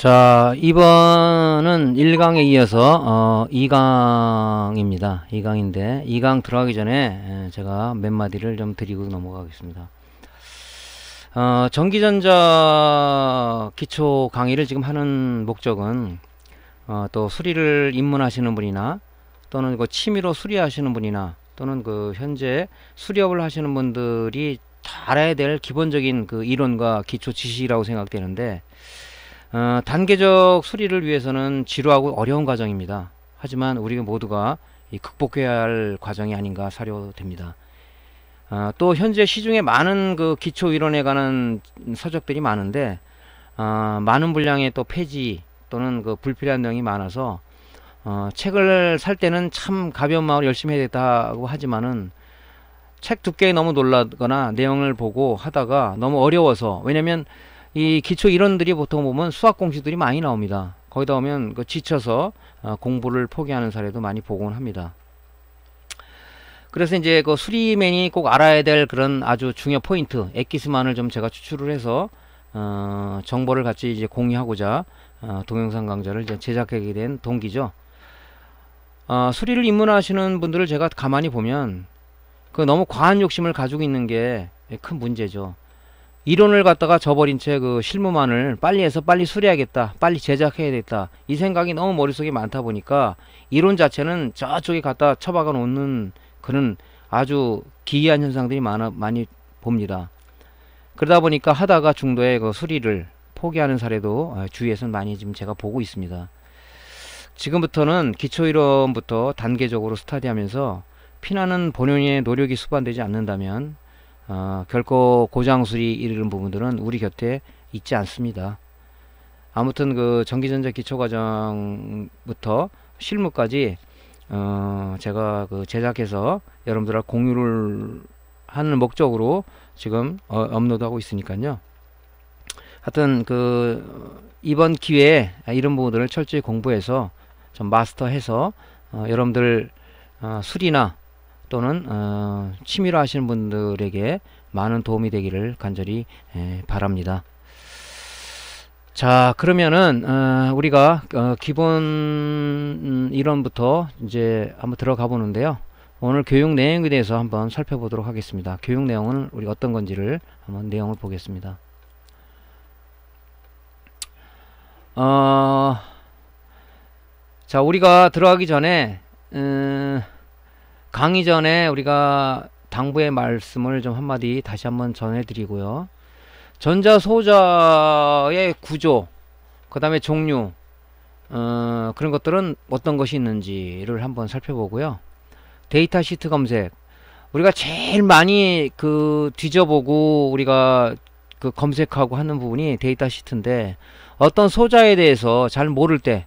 자, 이번은 1강에 이어서 2강입니다. 2강인데 2강 들어가기 전에 제가 몇 마디를 좀 드리고 넘어가겠습니다. 전기전자 기초 강의를 지금 하는 목적은 또 수리를 입문하시는 분이나 또는 그 취미로 수리하시는 분이나 또는 그 현재 수리업을 하시는 분들이 다 알아야 될 기본적인 그 이론과 기초 지식이라고 생각되는데, 단계적 수리를 위해서는 지루하고 어려운 과정입니다. 하지만 우리 모두가 극복해야 할 과정이 아닌가 사료됩니다. 또 현재 시중에 많은 그 기초 이론에 관한 서적들이 많은데, 많은 분량의 또 폐지 또는 그 불필요한 내용이 많아서 책을 살 때는 참 가벼운 마음으로 열심히 해야겠다고 하지만은 책 두께에 너무 놀라거나 내용을 보고 하다가 너무 어려워서, 왜냐면 이 기초 이론들이 보통 보면 수학 공식들이 많이 나옵니다. 거기다 오면 그 지쳐서 공부를 포기하는 사례도 많이 보곤 합니다. 그래서 이제 그 수리맨이 꼭 알아야 될 그런 아주 중요 포인트, 엑기스만을 좀 제가 추출을 해서 정보를 같이 이제 공유하고자 동영상 강좌를 이제 제작하게 된 동기죠. 수리를 입문하시는 분들을 제가 가만히 보면 그 너무 과한 욕심을 가지고 있는 게 큰 문제죠. 이론을 갖다가 저버린 채 그 실무만을 빨리 해서 빨리 수리하겠다, 빨리 제작해야겠다, 이 생각이 너무 머릿속에 많다 보니까 이론 자체는 저쪽에 갖다 처박아 놓는 그런 아주 기이한 현상들이 많이 봅니다. 그러다 보니까 하다가 중도에 그 수리를 포기하는 사례도 주위에서는 많이 지금 제가 보고 있습니다. 지금부터는 기초이론부터 단계적으로 스타디하면서 피나는 본연의 노력이 수반되지 않는다면 결코 고장수리 이르는 부분들은 우리 곁에 있지 않습니다. 아무튼 그 전기전자 기초과정부터 실무까지 제가 그 제작해서 여러분들과 공유를 하는 목적으로 지금 업로드하고 있으니까요. 하여튼 그 이번 기회에 이런 부분들을 철저히 공부해서 좀 마스터해서 여러분들 수리나 또는 취미로 하시는 분들에게 많은 도움이 되기를 간절히 바랍니다. 자, 그러면은 우리가 기본 이론부터 이제 한번 들어가 보는데요. 오늘 교육 내용에 대해서 한번 살펴보도록 하겠습니다. 교육 내용은 우리가 어떤 건지를 한번 내용을 보겠습니다. 자, 우리가 들어가기 전에 강의 전에 우리가 당부의 말씀을 좀 한마디 다시 한번 전해드리고요. 전자소자의 구조, 그 다음에 종류, 그런 것들은 어떤 것이 있는지를 한번 살펴보고요. 데이터 시트 검색, 우리가 제일 많이 그 뒤져보고 우리가 그 검색하고 하는 부분이 데이터 시트인데, 어떤 소자에 대해서 잘 모를 때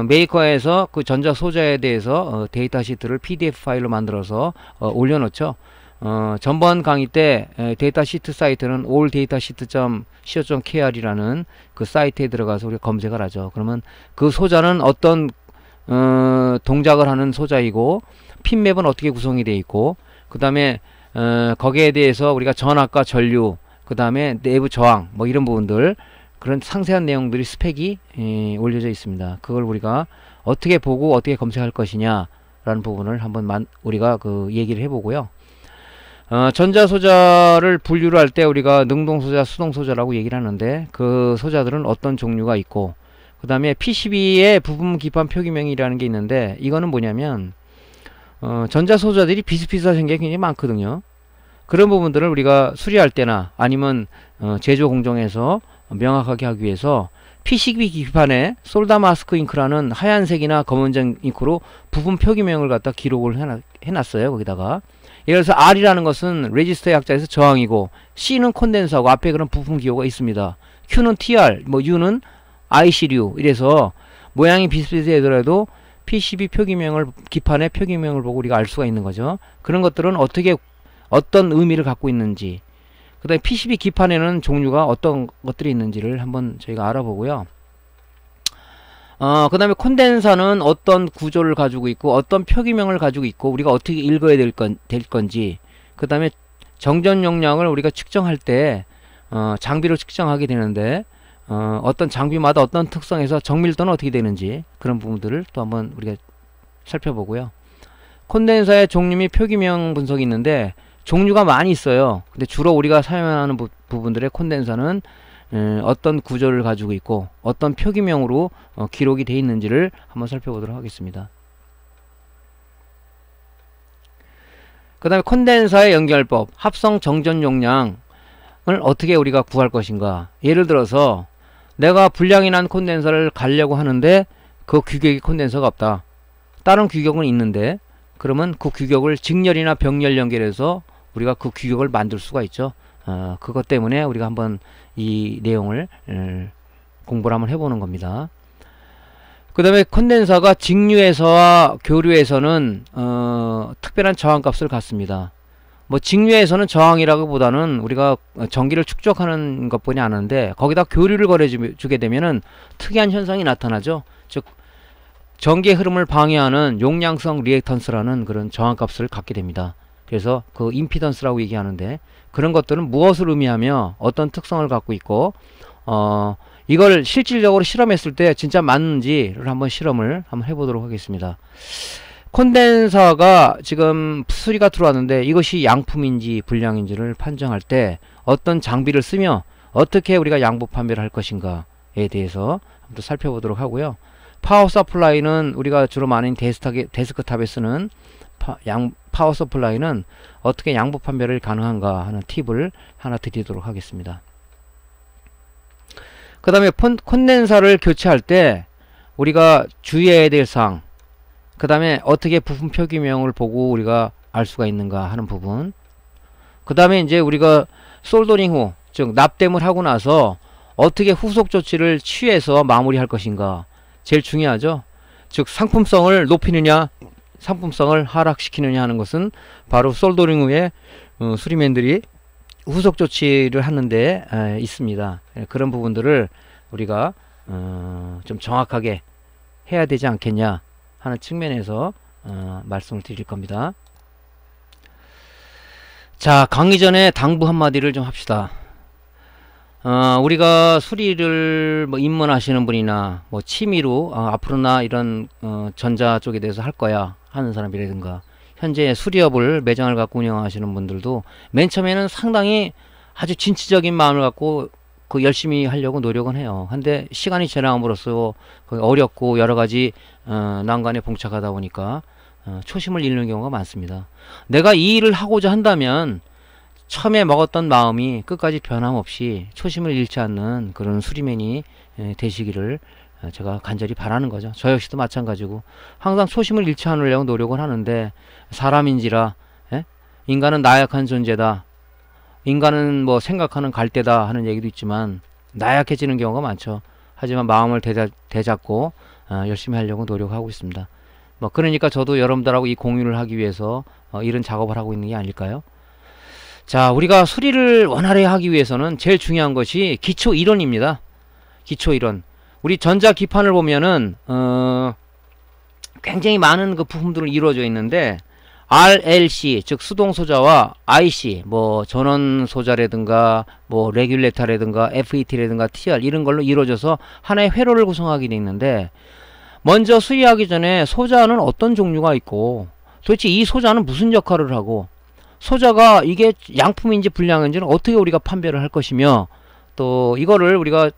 메이커에서 그 전자 소자에 대해서 데이터 시트를 PDF 파일로 만들어서 올려놓죠. 전번 강의 때 데이터 시트 사이트는 alldataSheet.co.kr이라는 그 사이트에 들어가서 우리가 검색을 하죠. 그러면 그 소자는 어떤 동작을 하는 소자이고, 핀맵은 어떻게 구성이 되어 있고, 그 다음에 거기에 대해서 우리가 전압과 전류, 그 다음에 내부 저항, 뭐 이런 부분들, 그런 상세한 내용들이 스펙이 올려져 있습니다. 그걸 우리가 어떻게 보고 어떻게 검색할 것이냐 라는 부분을 한번 우리가 그 얘기를 해보고요. 전자소자를 분류를 할 때 우리가 능동소자, 수동소자라고 얘기를 하는데, 그 소자들은 어떤 종류가 있고, 그 다음에 PCB의 부품 기판 표기명이라는 게 있는데, 이거는 뭐냐면 전자소자들이 비슷비슷한 게 굉장히 많거든요. 그런 부분들을 우리가 수리할 때나 아니면 제조 공정에서 명확하게 하기 위해서 PCB 기판에 솔다 마스크 잉크라는 하얀색이나 검은색 잉크로 부분 표기명을 갖다 기록을 해놨어요. 거기다가 예를 들어서 R이라는 것은 레지스터의 약자에서 저항이고, C는 콘덴서하고 앞에 그런 부품 기호가 있습니다. Q는 TR, 뭐 U는 IC류, 이래서 모양이 비슷비슷하더라도 PCB 표기명을, 기판의 표기명을 보고 우리가 알 수가 있는 거죠. 그런 것들은 어떤 의미를 갖고 있는지, 그 다음에 PCB 기판에는 종류가 어떤 것들이 있는지를 한번 저희가 알아보고요. 그 다음에 콘덴서는 어떤 구조를 가지고 있고, 어떤 표기명을 가지고 있고, 우리가 어떻게 읽어야 될 건지, 그 다음에 정전 용량을 우리가 측정할 때 장비로 측정하게 되는데, 어떤 장비마다 어떤 특성에서 정밀도는 어떻게 되는지 그런 부분들을 또 한번 우리가 살펴보고요. 콘덴서의 종류 및 표기명 분석이 있는데 종류가 많이 있어요. 근데 주로 우리가 사용하는 부분들의 콘덴서는 어떤 구조를 가지고 있고 어떤 표기명으로 기록이 되어 있는지를 한번 살펴보도록 하겠습니다. 그 다음에 콘덴서의 연결법, 합성 정전 용량을 어떻게 우리가 구할 것인가. 예를 들어서 내가 불량이 난 콘덴서를 가려고 하는데 그 규격이 콘덴서가 없다. 다른 규격은 있는데 그러면 그 규격을 직렬이나 병렬 연결해서 우리가 그 규격을 만들 수가 있죠. 그것 때문에 우리가 한번 이 내용을 공부를 한번 해보는 겁니다. 그 다음에 콘덴서가 직류에서와 교류에서는 특별한 저항값을 갖습니다. 뭐 직류에서는 저항이라고 보다는 우리가 전기를 축적하는 것뿐이 아는데 거기다 교류를 걸어주게 되면은 특이한 현상이 나타나죠. 즉 전기의 흐름을 방해하는 용량성 리액턴스라는 그런 저항값을 갖게 됩니다. 그래서 그 임피던스라고 얘기하는데 그런 것들은 무엇을 의미하며 어떤 특성을 갖고 있고 이걸 실질적으로 실험했을 때 진짜 맞는지를 한번 실험을 한번 해보도록 하겠습니다. 콘덴서가 지금 수리가 들어왔는데 이것이 양품인지 불량인지를 판정할 때 어떤 장비를 쓰며 어떻게 우리가 양부 판별을 할 것인가에 대해서 한번 살펴보도록 하고요. 파워 서플라이는 우리가 주로 많은 데스크탑에 쓰는 파워 서플라이는 어떻게 양부 판별을 가능한가 하는 팁을 하나 드리도록 하겠습니다. 그 다음에 콘덴서를 교체할 때 우리가 주의해야 될 사항, 그 다음에 어떻게 부품 표기명을 보고 우리가 알 수가 있는가 하는 부분, 그 다음에 이제 우리가 솔더링 후, 즉 납땜을 하고 나서 어떻게 후속 조치를 취해서 마무리할 것인가 제일 중요하죠. 즉 상품성을 높이느냐 상품성을 하락시키느냐 하는 것은 바로 솔더링 후에 수리맨들이 후속 조치를 하는데 있습니다. 그런 부분들을 우리가 좀 정확하게 해야 되지 않겠냐 하는 측면에서 말씀을 드릴 겁니다. 자, 강의 전에 당부 한마디를 좀 합시다. 우리가 수리를 뭐 입문하시는 분이나 뭐 취미로 앞으로나 이런 전자 쪽에 대해서 할 거야 하는 사람이라든가 현재 수리업을 매장을 갖고 운영하시는 분들도 맨 처음에는 상당히 아주 진취적인 마음을 갖고 열심히 하려고 노력은 해요. 근데 시간이 지남으로써 어렵고 여러가지 난관에 봉착하다 보니까 초심을 잃는 경우가 많습니다. 내가 이 일을 하고자 한다면 처음에 먹었던 마음이 끝까지 변함없이 초심을 잃지 않는 그런 수리맨이 되시기를 제가 간절히 바라는 거죠. 저 역시도 마찬가지고 항상 초심을 잃지 않으려고 노력을 하는데 사람인지라 인간은 나약한 존재다. 인간은 뭐 생각하는 갈대다 하는 얘기도 있지만 나약해지는 경우가 많죠. 하지만 마음을 되잡고 열심히 하려고 노력하고 있습니다. 뭐 그러니까 저도 여러분들하고 이 공유를 하기 위해서 이런 작업을 하고 있는 게 아닐까요? 자, 우리가 수리를 원활히 하기 위해서는 제일 중요한 것이 기초 이론입니다. 기초 이론. 우리 전자 기판을 보면은 굉장히 많은 그 부품들을 이루어져 있는데 RLC 즉 수동 소자와 IC 뭐 전원 소자라든가 뭐 레귤레터라든가 FET라든가 TR 이런 걸로 이루어져서 하나의 회로를 구성하게 되어 있는데 먼저 수리하기 전에 소자는 어떤 종류가 있고 도대체 이 소자는 무슨 역할을 하고 소자가 이게 양품인지 불량인지는 어떻게 우리가 판별을 할 것이며 또 이거를 우리가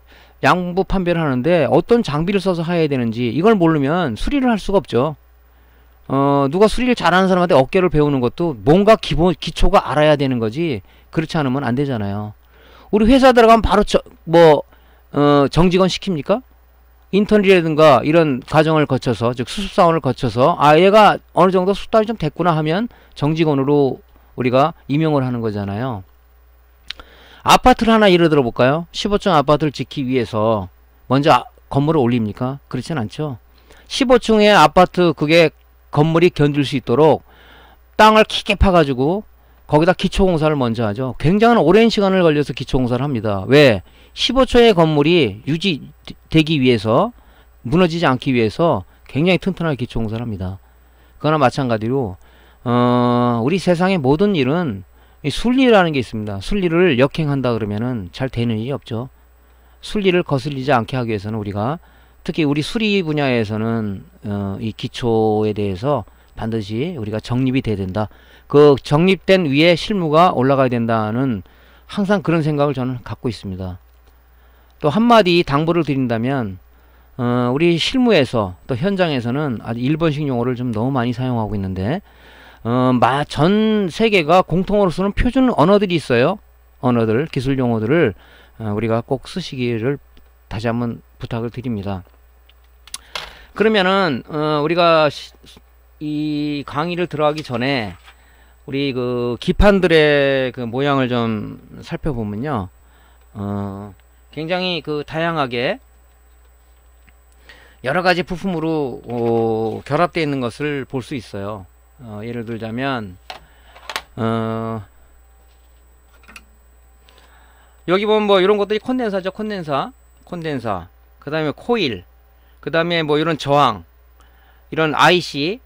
양부 판별을 하는데 어떤 장비를 써서 해야 되는지 이걸 모르면 수리를 할 수가 없죠. 누가 수리를 잘하는 사람한테 어깨를 배우는 것도 뭔가 기초가 알아야 되는 거지 그렇지 않으면 안 되잖아요. 우리 회사 들어가면 바로 정직원 시킵니까? 인턴이라든가 이런 과정을 거쳐서 즉 수습사원을 거쳐서 얘가 어느 정도 숙달이 좀 됐구나 하면 정직원으로 우리가 임용을 하는 거잖아요. 아파트를 하나 예를 들어 볼까요? 15층 아파트를 짓기 위해서 먼저 건물을 올립니까? 그렇진 않죠. 15층의 아파트 그게 건물이 견딜 수 있도록 땅을 깊게 파가지고 거기다 기초공사를 먼저 하죠. 굉장한 오랜 시간을 걸려서 기초공사를 합니다. 왜? 15층의 건물이 유지되기 위해서 무너지지 않기 위해서 굉장히 튼튼하게 기초공사를 합니다. 그거나 마찬가지로 우리 세상의 모든 일은 이 순리라는 게 있습니다. 순리를 역행한다 그러면은 잘 되는 일이 없죠. 순리를 거슬리지 않게 하기 위해서는 우리가 특히 우리 수리 분야에서는 이 기초에 대해서 반드시 우리가 정립이 돼야 된다. 그 정립된 위에 실무가 올라가야 된다는 항상 그런 생각을 저는 갖고 있습니다. 또 한마디 당부를 드린다면 우리 실무에서 또 현장에서는 아주 일본식 용어를 좀 너무 많이 사용하고 있는데 전 세계가 공통으로 쓰는 표준 언어들이 있어요. 언어들, 기술 용어들을 우리가 꼭 쓰시기를 다시 한번 부탁을 드립니다. 그러면은 우리가 이 강의를 들어가기 전에 우리 그 기판들의 그 모양을 좀 살펴보면요, 굉장히 그 다양하게 여러 가지 부품으로 결합되어 있는 것을 볼 수 있어요. 예를 들자면 여기 보면 뭐 이런 것들이 콘덴사죠. 콘덴사. 그 다음에 코일, 그 다음에 뭐 이런 저항, 이런 IC,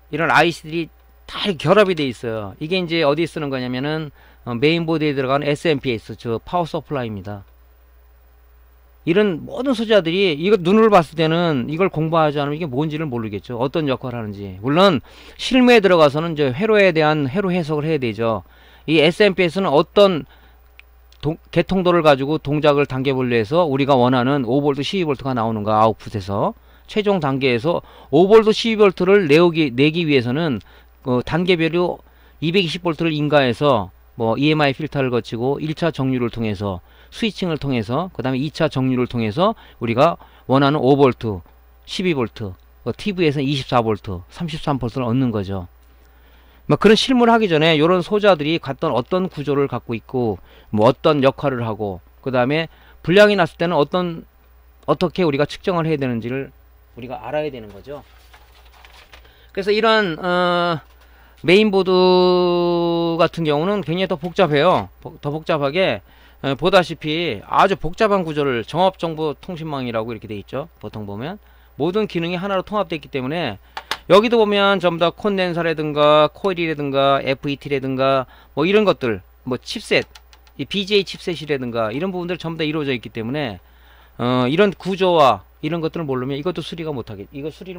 이런 IC들이 다 결합이 돼 있어요. 이게 이제 어디에 쓰는 거냐면은 메인보드에 들어가는 SMPS, 저 파워 서플라이입니다. 이런 모든 소자들이 이거 눈으로 봤을 때는 이걸 공부하지 않으면 이게 뭔지를 모르겠죠. 어떤 역할을 하는지. 물론 실무에 들어가서는 이제 회로에 대한 회로 해석을 해야 되죠. 이 SMPS는 어떤 개통도를 가지고 동작을 단계별로 해서 우리가 원하는 5V, 12V가 나오는가, 아웃풋에서 최종 단계에서 5V, 12V를 내기 위해서는 단계별로 220V를 인가해서 뭐 EMI 필터를 거치고 1차 정류를 통해서 스위칭을 통해서 그 다음에 2차 정류를 통해서 우리가 원하는 5V, 12V, TV에서 24V, 33V를 얻는 거죠. 뭐 그런 실무를 하기 전에 이런 소자들이 어떤 구조를 갖고 있고 뭐 어떤 역할을 하고 그 다음에 불량이 났을 때는 어떻게 우리가 측정을 해야 되는지를 우리가 알아야 되는 거죠. 그래서 이런 메인보드 같은 경우는 굉장히 더 복잡해요. 더 복잡하게 보다시피 아주 복잡한 구조를 종합정보통신망이라고 이렇게 돼 있죠. 보통 보면 모든 기능이 하나로 통합되어 있기 때문에 여기도 보면 전부 다 콘덴사라든가 코일이라든가 FET라든가 뭐 이런 것들, 뭐 칩셋, 이 BGA 칩셋이라든가 이런 부분들 전부 다 이루어져 있기 때문에 이런 구조와 이런 것들을 모르면 이것도 수리를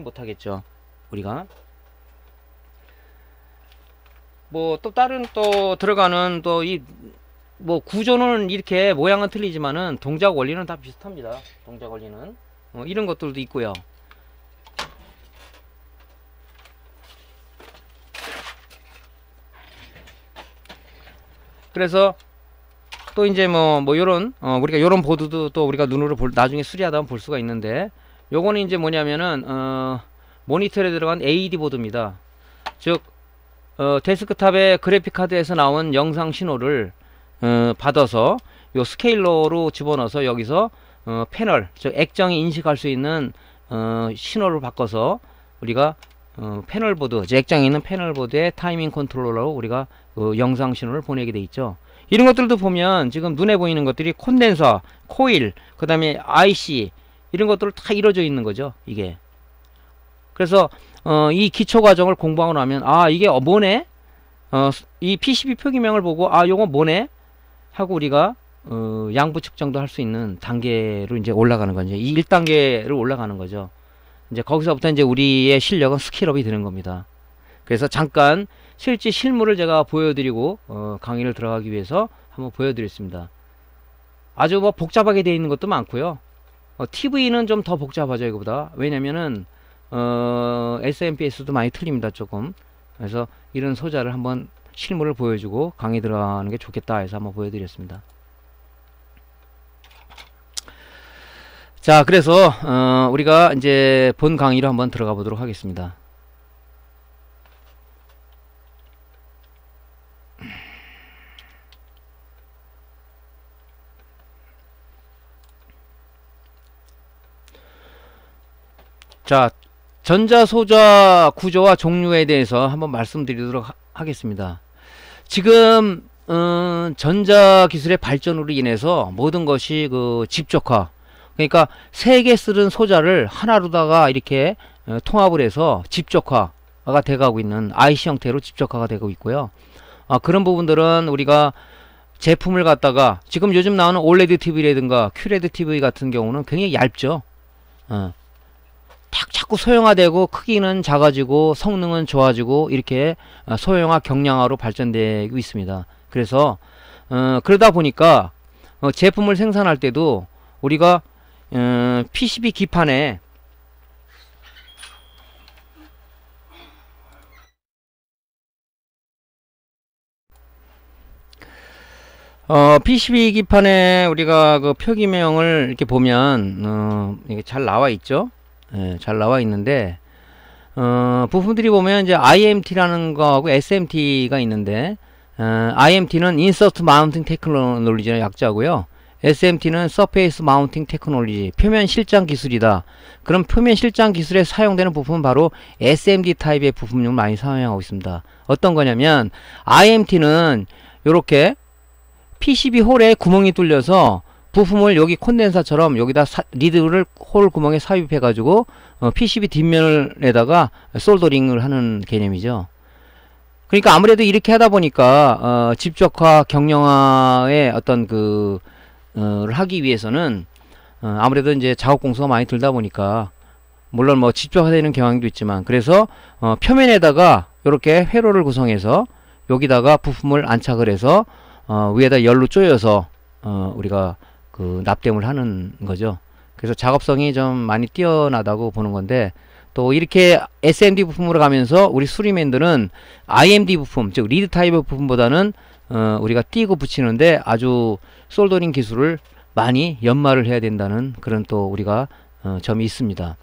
못하겠죠. 우리가 뭐 또 다른 또 들어가는 또 이 뭐 구조는 이렇게 모양은 틀리지만은 동작 원리는 다 비슷합니다. 동작 원리는 이런 것들도 있고요. 그래서 또 이제 뭐 요런 우리가 요런 보드도 또 우리가 눈으로 나중에 수리하다 보면 볼 수가 있는데, 요거는 이제 뭐냐면은 모니터에 들어간 AED 보드입니다. 즉 데스크탑의 그래픽 카드에서 나온 영상 신호를 받아서 요 스케일러로 집어넣어서 여기서 패널, 즉 액정이 인식할 수 있는 신호를 바꿔서 우리가 패널보드, 액정에 있는 패널보드의 타이밍 컨트롤러로 우리가 영상 신호를 보내게 돼 있죠. 이런 것들도 보면 지금 눈에 보이는 것들이 콘덴서, 코일, 그 다음에 IC 이런 것들을 다 이루어져 있는 거죠. 이게. 그래서 이 기초 과정을 공부하고 나면 이게 뭐네? 이 PCB 표기명을 보고 요거 뭐네? 하고 우리가 양부 측정도 할 수 있는 단계로 이제 올라가는 거죠. 이 1단계로 올라가는 거죠. 이제 거기서부터 이제 우리의 실력은 스킬업이 되는 겁니다. 그래서 잠깐 실제 실물을 제가 보여드리고 강의를 들어가기 위해서 한번 보여드렸습니다. 아주 뭐 복잡하게 되어 있는 것도 많고요. TV는 좀 더 복잡하죠, 이거보다. 왜냐면은 SMPS도 많이 틀립니다, 조금. 그래서 이런 소자를 한번 실물을 보여주고 강의 들어가는 게 좋겠다 해서 한번 보여드렸습니다. 자, 그래서 우리가 이제 본 강의로 한번 들어가 보도록 하겠습니다. 자, 전자소자 구조와 종류에 대해서 한번 말씀드리도록 하겠습니다. 지금 전자기술의 발전으로 인해서 모든 것이 집적화, 그러니까 세 개 쓰는 소자를 하나로다가 이렇게 통합을 해서 집적화가 돼가고 있는 IC 형태로 집적화가 되고 있고요. 그런 부분들은 우리가 제품을 갖다가 지금 요즘 나오는 올레드 TV라든가 QLED TV 같은 경우는 굉장히 얇죠. 자꾸 소형화되고 크기는 작아지고 성능은 좋아지고 이렇게 소형화 경량화로 발전되고 있습니다. 그래서 그러다 보니까 제품을 생산할 때도 우리가 PCB 기판에 PCB 기판에 우리가 그 표기명을 이렇게 보면 이게 잘 나와 있죠. 예, 잘 나와 있는데 부품들이 보면 이제 IMT라는 거하고 SMT가 있는데 IMT는 Insert Mounting Technology의 약자고요. SMT는 Surface Mounting Technology, 표면 실장 기술이다. 그럼 표면 실장 기술에 사용되는 부품은 바로 SMD 타입의 부품을 많이 사용하고 있습니다. 어떤 거냐면 IMT는 요렇게 PCB 홀에 구멍이 뚫려서 부품을 여기 콘덴사처럼 여기다 리드를 홀 구멍에 삽입해 가지고 PCB 뒷면에다가 솔더링을 하는 개념이죠. 그러니까 아무래도 이렇게 하다 보니까 집적화 경량화의 어떤 를 하기 위해서는 아무래도 이제 작업 공수가 많이 들다 보니까 물론 뭐 집적화되는 경향도 있지만 그래서 표면에다가 이렇게 회로를 구성해서 여기다가 부품을 안착을 해서 위에다 열로 쪼여서 우리가 납땜을 하는 거죠. 그래서 작업성이 좀 많이 뛰어나다고 보는 건데 또 이렇게 SMD 부품으로 가면서 우리 수리맨들은 IMD 부품, 즉 리드 타입의 부품보다는 우리가 띄고 붙이는데 아주 솔더링 기술을 많이 연마를 해야 된다는 그런 또 우리가 점이 있습니다.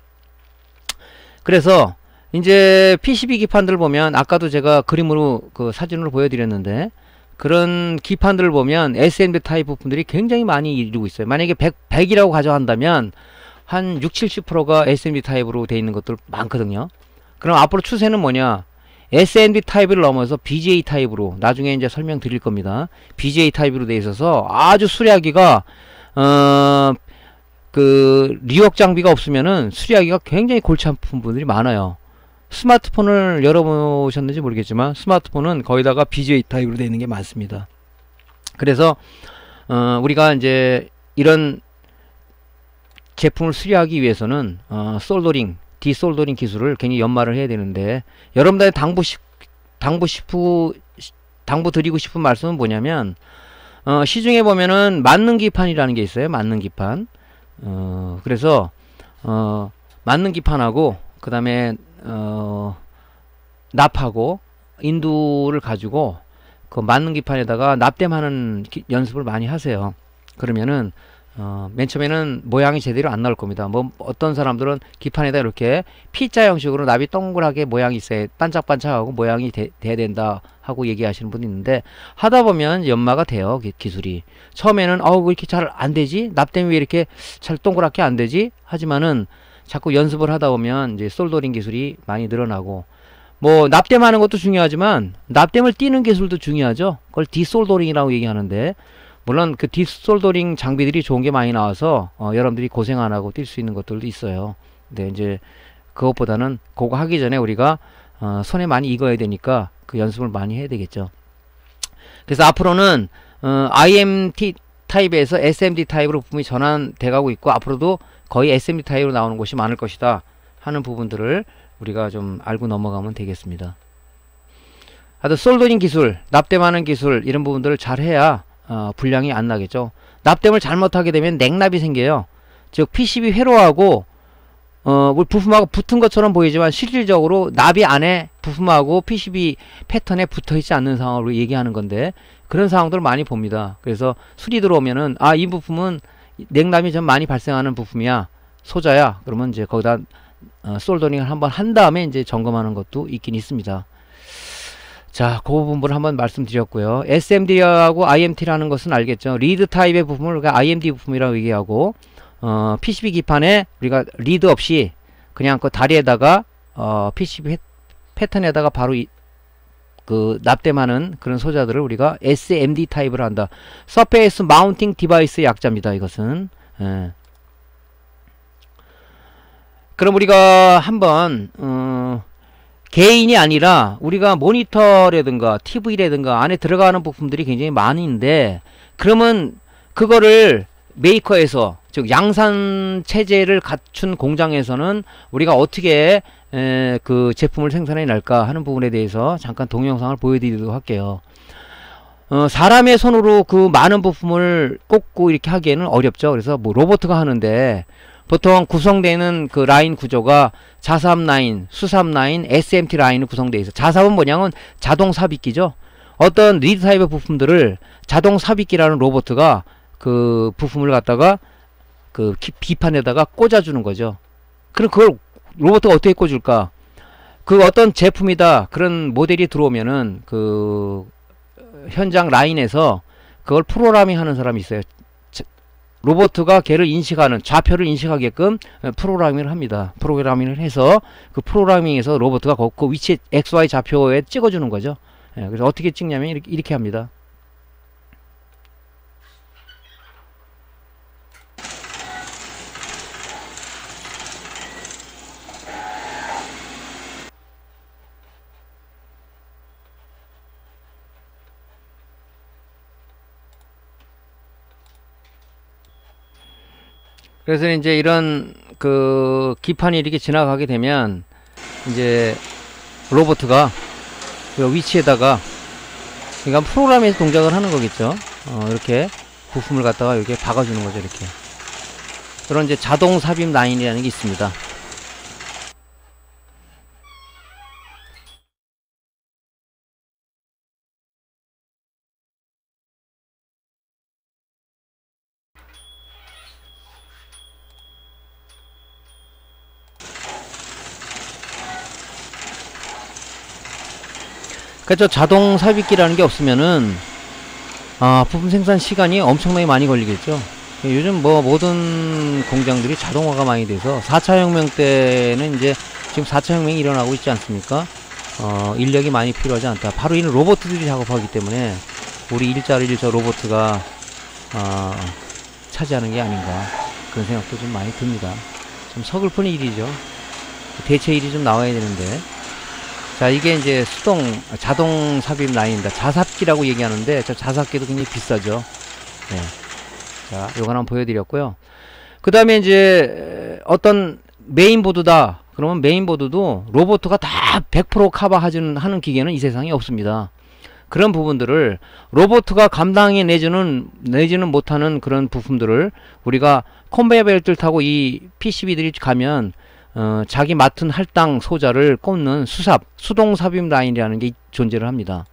그래서 이제 PCB 기판들 보면 아까도 제가 그림으로 사진으로 보여드렸는데 그런 기판들을 보면 SMD 타입 부품들이 굉장히 많이 이루고 있어요. 만약에 100이라고 가져간다면 한 60-70%가 SMD 타입으로 되어 있는 것들 많거든요. 그럼 앞으로 추세는 뭐냐? SMD 타입을 넘어서 BGA 타입으로 나중에 이제 설명드릴 겁니다. BGA 타입으로 되어 있어서 아주 수리하기가 리역 장비가 없으면은 수리하기가 굉장히 골치 아픈 분들이 많아요. 스마트폰을 열어보셨는지 모르겠지만 스마트폰은 거의다가 BGA 타입으로 되어 있는 게 많습니다. 그래서 우리가 이제 이런 제품을 수리하기 위해서는 솔더링, 디솔더링 기술을 굉장히 연마를 해야 되는데 여러분들 당부 드리고 싶은 말씀은 뭐냐면 시중에 보면은 맞는 기판이라는 게 있어요. 맞는 기판. 그래서 맞는 기판하고 그 다음에 납하고 인두를 가지고 그 맞는 기판에다가 납땜하는 연습을 많이 하세요. 그러면은 맨 처음에는 모양이 제대로 안 나올 겁니다. 뭐 어떤 사람들은 기판에다 이렇게 P자 형식으로 납이 동그랗게 모양이 있어야 반짝반짝하고 모양이 돼야 된다 하고 얘기하시는 분이 있는데 하다 보면 연마가 돼요. 기술이 처음에는 왜 이렇게 잘 안 되지? 납땜이 왜 이렇게 잘 동그랗게 안 되지? 하지만은 자꾸 연습을 하다 보면 이제 솔더링 기술이 많이 늘어나고 뭐 납땜하는 것도 중요하지만 납땜을 띄는 기술도 중요하죠. 그걸 디솔더링이라고 얘기하는데 물론 그 디솔더링 장비들이 좋은 게 많이 나와서 여러분들이 고생 안 하고 뛸 수 있는 것들도 있어요. 근데 이제 그것보다는 그거 하기 전에 우리가 손에 많이 익어야 되니까 그 연습을 많이 해야 되겠죠. 그래서 앞으로는 IMT 타입에서 SMD 타입으로 부품이 전환돼 가고 있고 앞으로도 거의 SMD 타입으로 나오는 곳이 많을 것이다 하는 부분들을 우리가 좀 알고 넘어가면 되겠습니다. 하여튼 솔더링 기술, 납땜하는 기술 이런 부분들을 잘 해야 불량이 안 나겠죠. 납땜을 잘못하게 되면 냉납이 생겨요. 즉 PCB 회로하고 부품하고 붙은 것처럼 보이지만 실질적으로 납이 안에 부품하고 PCB 패턴에 붙어 있지 않는 상황으로 얘기하는 건데 그런 상황들을 많이 봅니다. 그래서 수리 들어오면은 이 부품은 냉납이 좀 많이 발생하는 부품이야, 소자야. 그러면 이제 거기다 솔더링을 한번 한 다음에 이제 점검하는 것도 있긴 있습니다. 자, 그 부분을 한번 말씀드렸고요. SMD하고 IMT라는 것은 알겠죠. 리드 타입의 부품을 우리가 IMD 부품이라고 얘기하고 PCB 기판에 우리가 리드 없이 그냥 그 다리에다가 PCB 패턴에다가 바로 납땜하는 그런 소자들을 우리가 SMD 타입으로 한다. Surface Mounting Device 약자입니다. 이것은. 그럼 우리가 한번 개인이 아니라 우리가 모니터라든가 TV라든가 안에 들어가는 부품들이 굉장히 많은데 그러면 그거를 메이커에서, 즉 양산 체제를 갖춘 공장에서는 우리가 어떻게 그 제품을 생산해 낼까 하는 부분에 대해서 잠깐 동영상을 보여드리도록 할게요. 사람의 손으로 그 많은 부품을 꽂고 이렇게 하기에는 어렵죠. 그래서 뭐 로봇가 하는데 보통 구성되는 그 라인 구조가 자삽 라인, 수삽 라인, SMT 라인으로 구성되어 있어. 자삽은 뭐냐면 자동 삽입기죠. 어떤 리드 타입의 부품들을 자동 삽입기라는 로봇가 그 부품을 갖다가 그 비판에다가 꽂아주는 거죠. 그럼 그걸 로봇가 어떻게 꽂을까? 그 어떤 제품이다 그런 모델이 들어오면은 그 현장 라인에서 그걸 프로그래밍 하는 사람이 있어요. 로봇가 걔를 인식하는, 좌표를 인식하게끔 프로그래밍을 합니다. 프로그래밍을 해서 그 프로그래밍에서 로봇가 그 위치 XY 좌표에 찍어주는 거죠. 그래서 어떻게 찍냐면 이렇게 합니다. 그래서 이제 이런 그 기판이 이렇게 지나가게 되면 이제 로봇가 그 위치에다가, 그러니까 프로그램에서 동작을 하는 거겠죠. 이렇게 부품을 갖다가 이렇게 박아주는 거죠. 이렇게. 그런 이제 자동 삽입 라인이라는 게 있습니다. 그렇죠. 자동 삽입기라는 게 없으면은 부품 생산 시간이 엄청나게 많이 걸리겠죠. 요즘 뭐 모든 공장들이 자동화가 많이 돼서 4차 혁명 때는 이제 지금 4차 혁명이 일어나고 있지 않습니까? 인력이 많이 필요하지 않다. 바로 이는 로봇들이 작업하기 때문에 우리 일자리를 저 로봇가 차지하는 게 아닌가, 그런 생각도 좀 많이 듭니다. 좀 서글픈 일이죠. 대체 일이 좀 나와야 되는데. 자, 이게 이제 자동 삽입 라인입니다. 자삽기라고 얘기하는데, 저 자삽기도 굉장히 비싸죠. 네. 자, 요거 한번 보여드렸고요. 그 다음에 이제 어떤 메인보드다. 그러면 메인보드도 로봇가 다 100% 하는 기계는 이 세상에 없습니다. 그런 부분들을 로봇가 감당해 내지는 못하는 그런 부품들을 우리가 컨베이어 벨트를 타고 이 PCB들이 가면 자기 맡은 할당 소자를 꽂는 수동 삽입 라인이라는 게 존재를 합니다.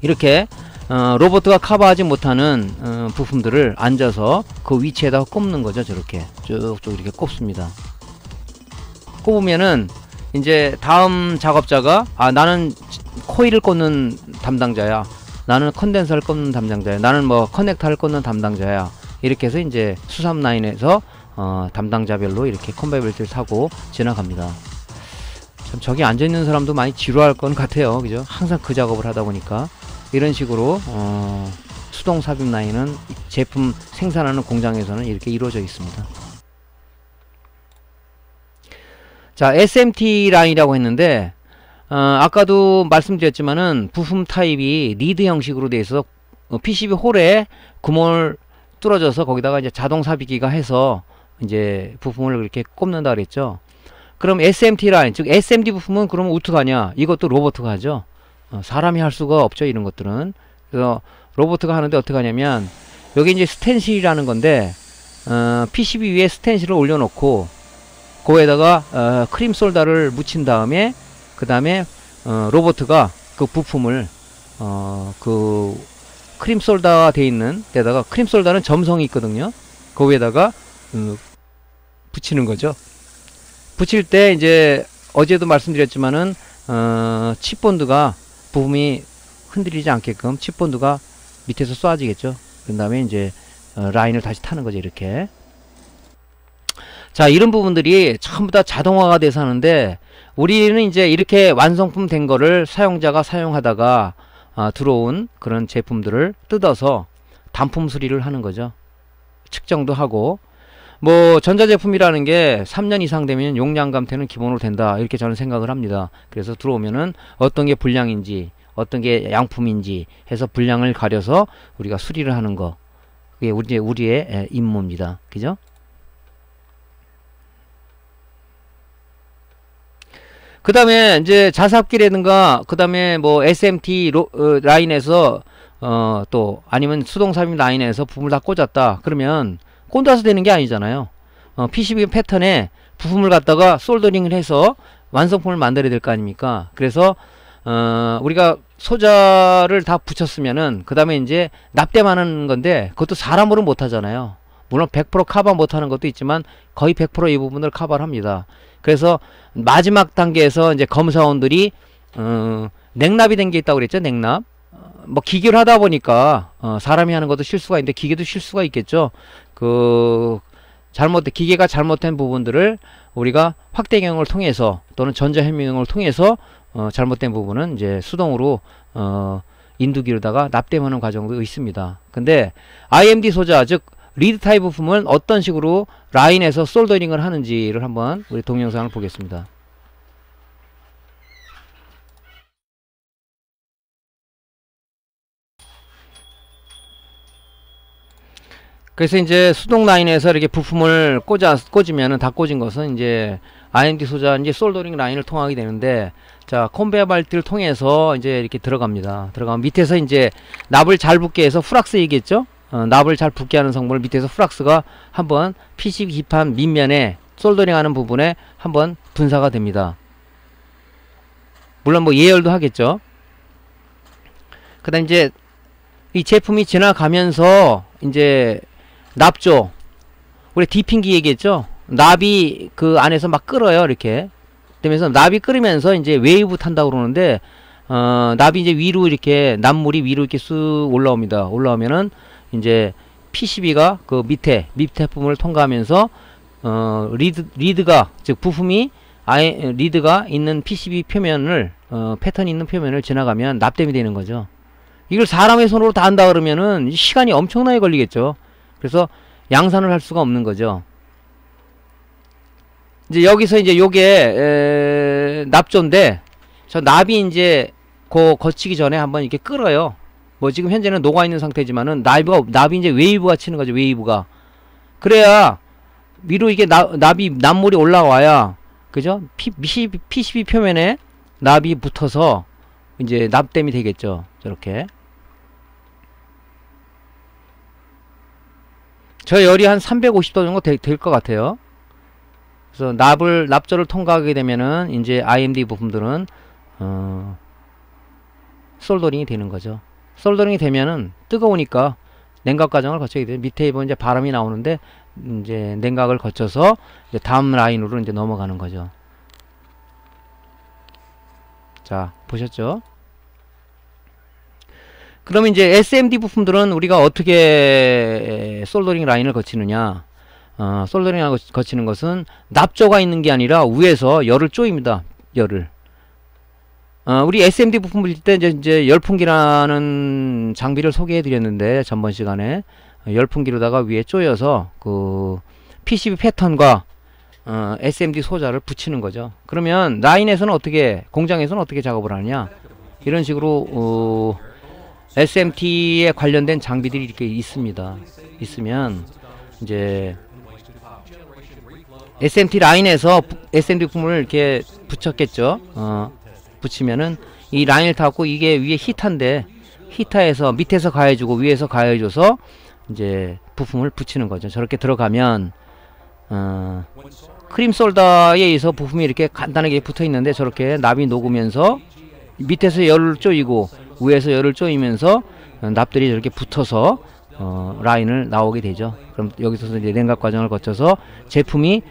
이렇게 로봇가 커버하지 못하는 부품들을 앉아서 그 위치에다가 꼽는 거죠. 저렇게 쭉쭉 이렇게 꼽습니다. 꼽으면은 이제 다음 작업자가 나는 코일을 꽂는 담당자야, 나는 컨덴서를 꽂는 담당자야, 나는 뭐 커넥터를 꽂는 담당자야, 이렇게 해서 이제 수삽 라인에서 담당자별로 이렇게 컨베이어 벨트를 타고 지나갑니다. 참 저기 앉아있는 사람도 많이 지루할 건 같아요. 그죠? 항상 그 작업을 하다 보니까 이런 식으로 수동 삽입 라인은 제품 생산하는 공장에서는 이렇게 이루어져 있습니다. 자, SMT 라인이라고 했는데 아까도 말씀드렸지만은 부품 타입이 리드 형식으로 되어 있어서 PCB 홀에 구멍을 뚫어져서 거기다가 이제 자동 삽입기가 해서 이제 부품을 이렇게 꼽는다 그랬죠. 그럼 SMT 라인, 즉 SMD 부품은 그러면 어떻게 하냐? 이것도 로봇가 하죠. 사람이 할 수가 없죠, 이런 것들은. 그래서 로봇가 하는데 어떻게 하냐면 여기 이제 스텐실이라는 건데 PCB 위에 스텐실을 올려놓고 거기에다가 크림 솔더를 묻힌 다음에 그 다음에 로봇가 그 부품을 그 크림 솔더가 돼 있는 데다가, 크림 솔더는 점성이 있거든요. 그 위에다가 붙이는 거죠. 붙일 때 이제 어제도 말씀드렸지만은 칩본드가 부품이 흔들리지 않게끔 칩본드가 밑에서 쏘아지겠죠. 그 다음에 이제 라인을 다시 타는 거죠. 이렇게. 자, 이런 부분들이 전부 다 자동화가 돼서 하는데 우리는 이제 이렇게 완성품 된 거를 사용자가 사용하다가 들어온 그런 제품들을 뜯어서 단품 수리를 하는 거죠. 측정도 하고, 뭐 전자제품이라는 게 3년 이상 되면 용량 감퇴는 기본으로 된다, 이렇게 저는 생각을 합니다. 그래서 들어오면은 어떤 게 불량인지, 어떤 게 양품인지 해서 분량을 가려서 우리가 수리를 하는 거. 그게 우리의 임무입니다. 그죠? 그 다음에 이제 자삽기라든가 그 다음에 뭐 SMT 라인에서 또 아니면 수동삽입 라인에서 부품을 다 꽂았다 그러면 꽂아서 되는 게 아니잖아요. PCB 패턴에 부품을 갖다가 솔더링을 해서 완성품을 만들어야 될 거 아닙니까? 그래서 우리가 소자를 다 붙였으면은 그 다음에 이제 납땜하는 건데 그것도 사람으로 못 하잖아요. 물론 100% 커버 못 하는 것도 있지만 거의 100% 이 부분을 커버를 합니다. 그래서 마지막 단계에서 이제 검사원들이 냉납이 된 게 있다고 그랬죠. 냉납. 뭐 기계를 하다 보니까 사람이 하는 것도 실수가 있는데 기계도 실수가 있겠죠. 기계가 잘못된 부분들을 우리가 확대 경영을 통해서 또는 전자현미경을 통해서 잘못된 부분은 이제 수동으로 인두기로다가 납땜하는 과정도 있습니다. 근데 IMD 소자 즉 리드 타입 부품은 어떤 식으로 라인에서 솔더링을 하는지를 한번 우리 동영상을 보겠습니다. 그래서 이제 수동 라인에서 이렇게 부품을 꽂으면은 다 꽂은 것은 이제 IMD 소자 이제 솔더링 라인을 통하게 되는데 자 컨베어 벨트를 통해서 이제 이렇게 들어갑니다. 들어가면 밑에서 이제 납을 잘 붙게 해서 프락스 얘기했죠. 납을 잘 붙게 하는 성분을 밑에서 프락스가 한번 PCB 기판 밑면에 솔더링 하는 부분에 한번 분사가 됩니다. 물론 뭐 예열도 하겠죠. 그 다음 이제 이 제품이 지나가면서 이제 납조 우리 디핑기 얘기했죠. 납이 그 안에서 막 끓어요. 이렇게 되면서 납이 끓으면서 이제 웨이브 탄다고 그러는데 납이 이제 위로 이렇게 납물이 위로 이렇게 쑥 올라옵니다. 올라오면은 이제 PCB가 그 밑에 부분을 통과하면서 리드가 즉 부품이 리드가 있는 PCB 표면을 패턴이 있는 표면을 지나가면 납땜이 되는 거죠. 이걸 사람의 손으로 다 한다 그러면은 시간이 엄청나게 걸리겠죠. 그래서 양산을 할 수가 없는 거죠. 이제 여기서 이제 요게 납조인데 저 납이 이제 거치기 전에 한번 이렇게 끓어요. 뭐 지금 현재는 녹아 있는 상태지만은 납이 이제 웨이브가 치는 거죠. 웨이브가. 그래야 위로 이게 납물이 올라와야 그죠? PCB 표면에 납이 붙어서 이제 납땜이 되겠죠. 저렇게. 저 열이 한 350도 정도 될 것 같아요. 그래서 납조를 통과하게 되면은 이제 IMD 부품들은 솔더링이 되는 거죠. 솔더링이 되면은 뜨거우니까 냉각 과정을 거쳐야 돼요. 밑에 보면 이제 바람이 나오는데 이제 냉각을 거쳐서 이제 다음 라인으로 이제 넘어가는 거죠. 자, 보셨죠? 그러면 이제 SMD 부품들은 우리가 어떻게 솔더링 라인을 거치느냐? 솔더링 라인을 거치는 것은 납조가 있는 게 아니라 위에서 열을 쪼입니다. 열을. 우리 SMD 부품 볼 때 이제 열풍기라는 장비를 소개해 드렸는데 전번 시간에 열풍기로다가 위에 쪼여서 그 PCB 패턴과 SMD 소자를 붙이는 거죠. 그러면 라인에서는 공장에서는 어떻게 작업을 하느냐? 이런 식으로 SMT에 관련된 장비들이 이렇게 있습니다. 있으면 이제 SMT 라인에서 SMD 부품을 이렇게 붙였겠죠. 붙이면은 이 라인을 타고 이게 위에 히터인데 히터에서 밑에서 가해주고 위에서 가해줘서 이제 부품을 붙이는 거죠. 저렇게 들어가면 크림 솔더에 의해서 부품이 이렇게 간단하게 붙어 있는데 저렇게 납이 녹으면서 밑에서 열을 쪼이고 위에서 열을 쪼이면서 납들이 저렇게 붙어서 라인을 나오게 되죠. 그럼 여기서 이제 냉각 과정을 거쳐서 제품이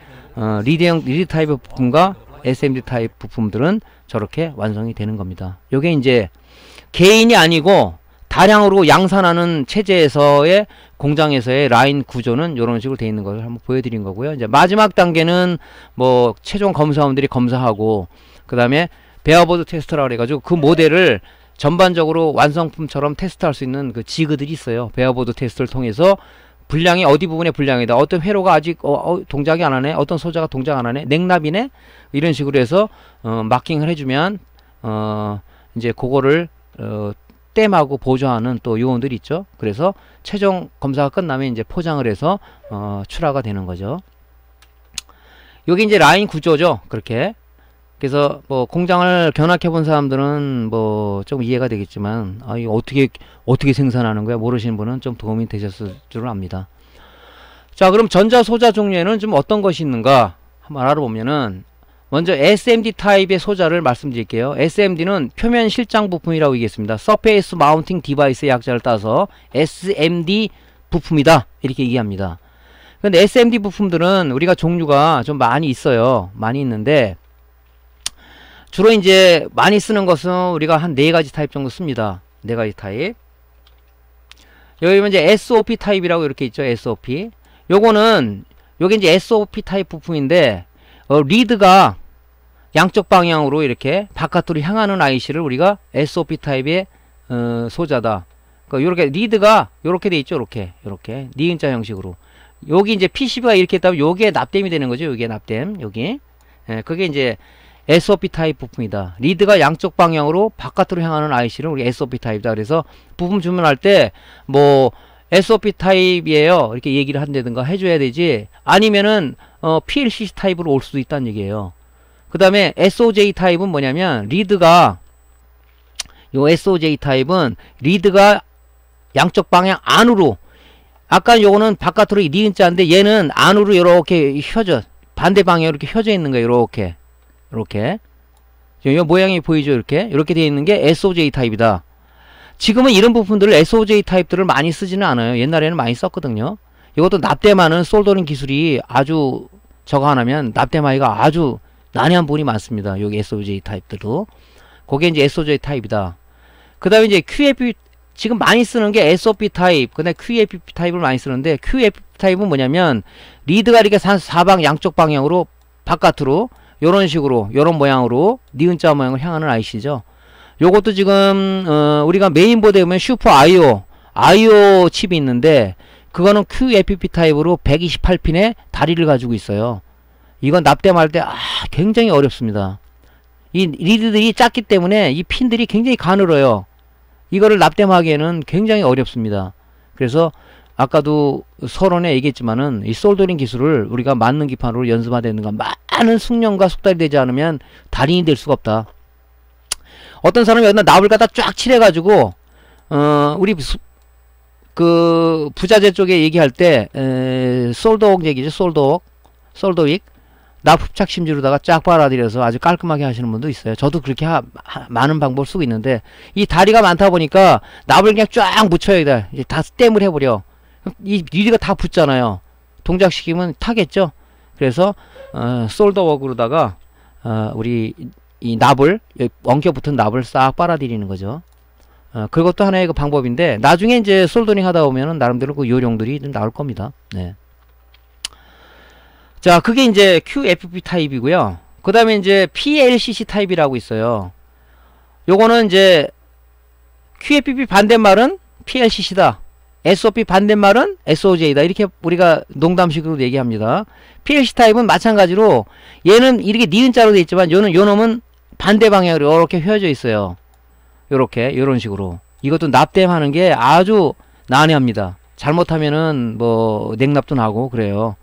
리드 타입 부품과 SMD 타입 부품들은 저렇게 완성이 되는 겁니다. 요게 이제 개인이 아니고 다량으로 양산하는 체제에서의 공장에서의 라인 구조는 이런 식으로 되어 있는 것을 한번 보여드린 거고요. 이제 마지막 단계는 뭐 최종 검사원들이 검사하고 그 다음에 베어보드 테스트라고 해가지고 그 모델을 전반적으로 완성품처럼 테스트할 수 있는 그 지그들이 있어요. 베어보드 테스트를 통해서 분량이 어디 부분에 분량이다. 어떤 회로가 아직 동작이 안 하네. 어떤 소자가 동작 안 하네. 냉납이네. 이런 식으로 해서 마킹을 해주면 이제 그거를 땜하고 보조하는 또 요원들이 있죠. 그래서 최종 검사가 끝나면 이제 포장을 해서 출하가 되는 거죠. 여기 이제 라인 구조죠. 그렇게. 그래서 뭐 공장을 견학해 본 사람들은 뭐 좀 이해가 되겠지만, 이거 어떻게 생산하는 거야 모르시는 분은 좀 도움이 되셨을 줄 압니다. 자, 그럼 전자 소자 종류에는 좀 어떤 것이 있는가 한번 알아보면은, 먼저 SMD 타입의 소자를 말씀드릴게요. SMD는 표면 실장 부품이라고 얘기했습니다. Surface Mounting Device의 약자를 따서 SMD 부품이다 이렇게 얘기합니다. 근데 SMD 부품들은 우리가 종류가 좀 많이 있어요. 많이 있는데 주로 이제 많이 쓰는 것은 우리가 한 4가지 타입 정도 씁니다. 4가지 타입. 여기 이제 SOP 타입이라고 이렇게 있죠. SOP. 요게 이제 SOP 타입 부품인데, 리드가 양쪽 방향으로 이렇게 바깥으로 향하는 IC를 우리가 SOP 타입의 소자다. 그러니까 요렇게 리드가 요렇게 돼 있죠. 요렇게 니은자 형식으로. 여기 이제 PCB가 이렇게 있다면 요게 납땜이 되는 거죠. 요게 납땜. 여기. 그게 이제 SOP 타입 부품이다. 리드가 양쪽 방향으로 바깥으로 향하는 IC를 우리 SOP 타입이다. 그래서 부품 주문할 때 뭐 SOP 타입이에요 이렇게 얘기를 한다든가 해줘야 되지, 아니면은 PLCC 타입으로 올 수도 있다는 얘기예요. 그 다음에 SOJ 타입은 뭐냐면, 리드가 요 SOJ 타입은 리드가 양쪽 방향 안으로, 아까 요거는 바깥으로 니은자인데 얘는 안으로 이렇게 휘어져, 반대 방향으로 이렇게 휘어져 있는 거예요. 이렇게 이 모양이 보이죠. 이렇게 되어 있는 게 SOJ 타입이다. 지금은 이런 부품들을 SOJ 타입들을 많이 쓰지는 않아요. 옛날에는 많이 썼거든요. 이것도 납땜하는 솔더링 기술이 아주 저거 하나면 납땜하기가 아주 난해한 부분이 많습니다. 여기 SOJ 타입들도. 그게 이제 SOJ 타입이다. 그 다음에 이제 QFP, 지금 많이 쓰는 게 SOP 타입, 그 다음에 QFP 타입을 많이 쓰는데, QFP 타입은 뭐냐면 리드가 이렇게 사방 양쪽 방향으로 바깥으로 요런 식으로, 요런 모양으로 니은자 모양을 향하는 IC죠. 요것도 지금 우리가 메인보드에 보면 슈퍼 IO 칩이 있는데, 그거는 QFP 타입으로 128핀의 다리를 가지고 있어요. 이건 납땜할 때 굉장히 어렵습니다. 이 리드들이 작기 때문에 이 핀들이 굉장히 가늘어요. 이거를 납땜하기에는 굉장히 어렵습니다. 그래서 아까도 서론에 얘기했지만은 이 솔더링 기술을 우리가 맞는 기판으로 연습하다든가 많은 숙련과 숙달이 되지 않으면 달인이 될 수가 없다. 어떤 사람이 여기다 납을 갖다 쫙 칠해가지고 우리 그 부자재 쪽에 얘기할 때 솔더웍 얘기죠. 솔더윅 납 흡착 심지로다가 쫙 빨아들여서 아주 깔끔하게 하시는 분도 있어요. 저도 그렇게 많은 방법을 쓰고 있는데, 이 다리가 많다 보니까 납을 그냥 쫙 묻혀야 돼. 이제 다 땜을 해버려. 이 리드가 다 붙잖아요. 동작시키면 타겠죠. 그래서 솔더웍으로다가 우리 이 납을, 엉켜붙은 납을 싹 빨아들이는 거죠. 그것도 하나의 그 방법인데, 나중에 이제 솔더링 하다 보면은 나름대로 그 요령들이 좀 나올 겁니다. 네. 자, 그게 이제 QFP 타입이고요. 그 다음에 이제 PLCC 타입이라고 있어요. 요거는 이제 QFP 반대말은 PLCC다. SOP 반대말은 SOJ다. 이렇게 우리가 농담식으로 얘기합니다. PLC 타입은 마찬가지로 얘는 이렇게 니은자로 되어 있지만 요놈은 반대 방향으로 이렇게 휘어져 있어요. 요런 식으로. 이것도 납땜하는 게 아주 난해합니다. 잘못하면은 뭐 냉납도 나고 그래요.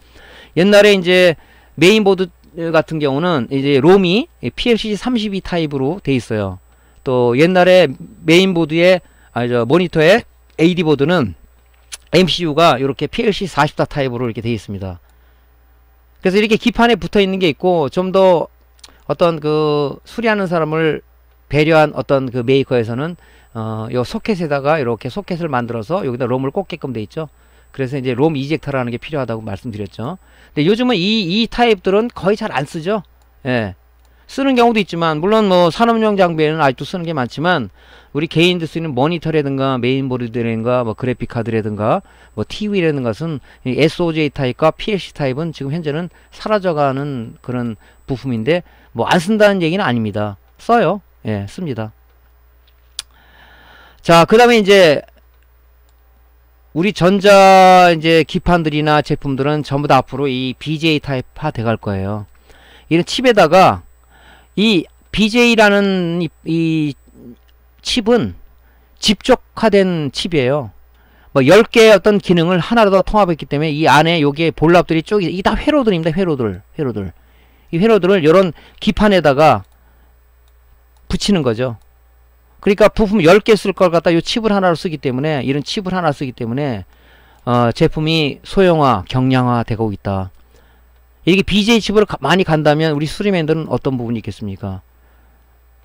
옛날에 이제 메인보드 같은 경우는 이제 롬이 PLCC 32 타입으로 돼 있어요. 또 옛날에 메인보드에 모니터에 AD보드는 MCU가 이렇게 PLC 44 타입으로 이렇게 돼 있습니다. 그래서 이렇게 기판에 붙어 있는 게 있고, 좀 더 어떤 그 수리하는 사람을 배려한 어떤 그 메이커에서는 요 소켓에다가 이렇게 소켓을 만들어서 여기다 롬을 꽂게끔 돼 있죠. 그래서 이제 롬 이젝터라는 게 필요하다고 말씀드렸죠. 근데 요즘은 이 타입들은 거의 잘 안 쓰죠. 예. 쓰는 경우도 있지만, 물론 뭐 산업용 장비에는 아직도 쓰는 게 많지만, 우리 개인들 쓰는 모니터라든가 메인보드라든가 뭐 그래픽 카드라든가 뭐 TV라든가 것은 SOJ 타입과 PLC 타입은 지금 현재는 사라져가는 그런 부품인데, 뭐 안 쓴다는 얘기는 아닙니다. 써요. 예, 씁니다. 자, 그 다음에 이제 우리 전자 이제 기판들이나 제품들은 전부 다 앞으로 이 BJ 타입화 돼갈 거예요. 이런 칩에다가 이 BJ라는 이 칩은 집적화된 칩이에요. 뭐 10개의 어떤 기능을 하나로 더 통합했기 때문에 이 안에 여기에 볼랍들이 쭉, 이게 다 회로들입니다. 회로들. 이 회로들을 이런 기판에다가 붙이는 거죠. 그러니까 부품 10개 쓸 걸 갖다 이 칩을 하나로 쓰기 때문에, 이런 칩을 하나 쓰기 때문에 제품이 소형화, 경량화 되고 있다. 이게 BJ 칩으로 많이 간다면 우리 수리맨들은 어떤 부분이 있겠습니까?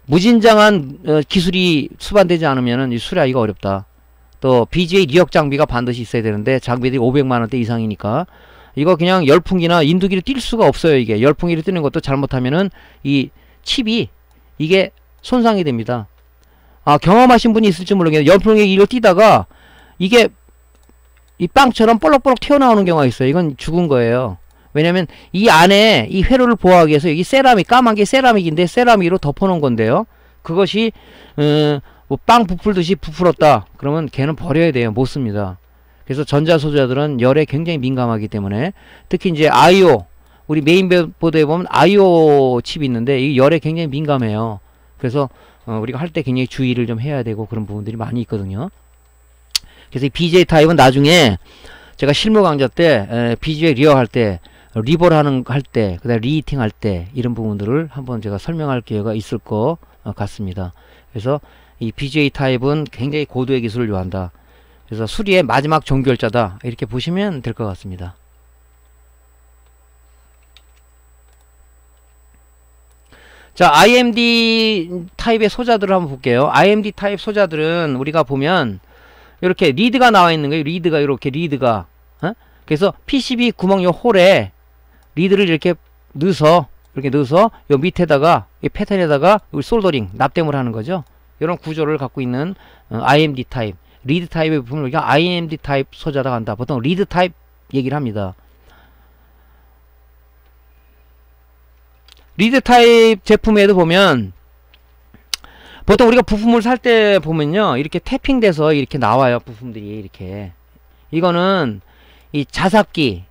무진장한 기술이 수반되지 않으면 이 수리하기가 어렵다. 또 BJ 리역 장비가 반드시 있어야 되는데 장비들이 500만원대 이상이니까 이거 그냥 열풍기나 인두기를 뛸 수가 없어요. 이게 열풍기를 뜨는 것도 잘못하면은 이 칩이 이게 손상이 됩니다. 경험하신 분이 있을지 모르겠는데 열풍기 이걸 뛰다가 이게 이 빵처럼 볼록볼록 튀어나오는 경우가 있어요. 이건 죽은 거예요. 왜냐면 이 안에 이 회로를 보호하기 위해서 여기 세라믹, 까만 게 세라믹인데 세라믹으로 덮어놓은 건데요. 그것이 뭐 빵 부풀듯이 부풀었다 그러면 걔는 버려야 돼요. 못 씁니다. 그래서 전자소자들은 열에 굉장히 민감하기 때문에, 특히 이제 IO, 우리 메인보드에 보면 IO 칩이 있는데 이 열에 굉장히 민감해요. 그래서 우리가 할 때 굉장히 주의를 좀 해야 되고 그런 부분들이 많이 있거든요. 그래서 이 BJ 타입은 나중에 제가 실무 강좌 때 BJ 리어 할 때, 리볼 할 때, 그 다음에 리히팅 할 때 이런 부분들을 한번 제가 설명할 기회가 있을 것 같습니다. 그래서 이 BJ 타입은 굉장히 고도의 기술을 요한다. 그래서 수리의 마지막 종결자다. 이렇게 보시면 될 것 같습니다. 자, IMD 타입의 소자들을 한번 볼게요. IMD 타입 소자들은 우리가 보면 이렇게 리드가 나와 있는 거예요. 리드가 이렇게 리드가. 그래서 PCB 구멍 요 홀에 리드를 이렇게 넣어서 요 밑에다가 이 패턴에다가 솔더링 납땜을 하는 거죠. 이런 구조를 갖고 있는 IMD 타입, 리드 타입의 부분을 우리가 IMD 타입 소자라고 한다. 보통 리드 타입 얘기를 합니다. 리드 타입 제품에도 보면 보통 우리가 부품을 살 때 보면요, 이렇게 태핑돼서 이렇게 나와요. 부품들이 이렇게. 이거는 이 자삭기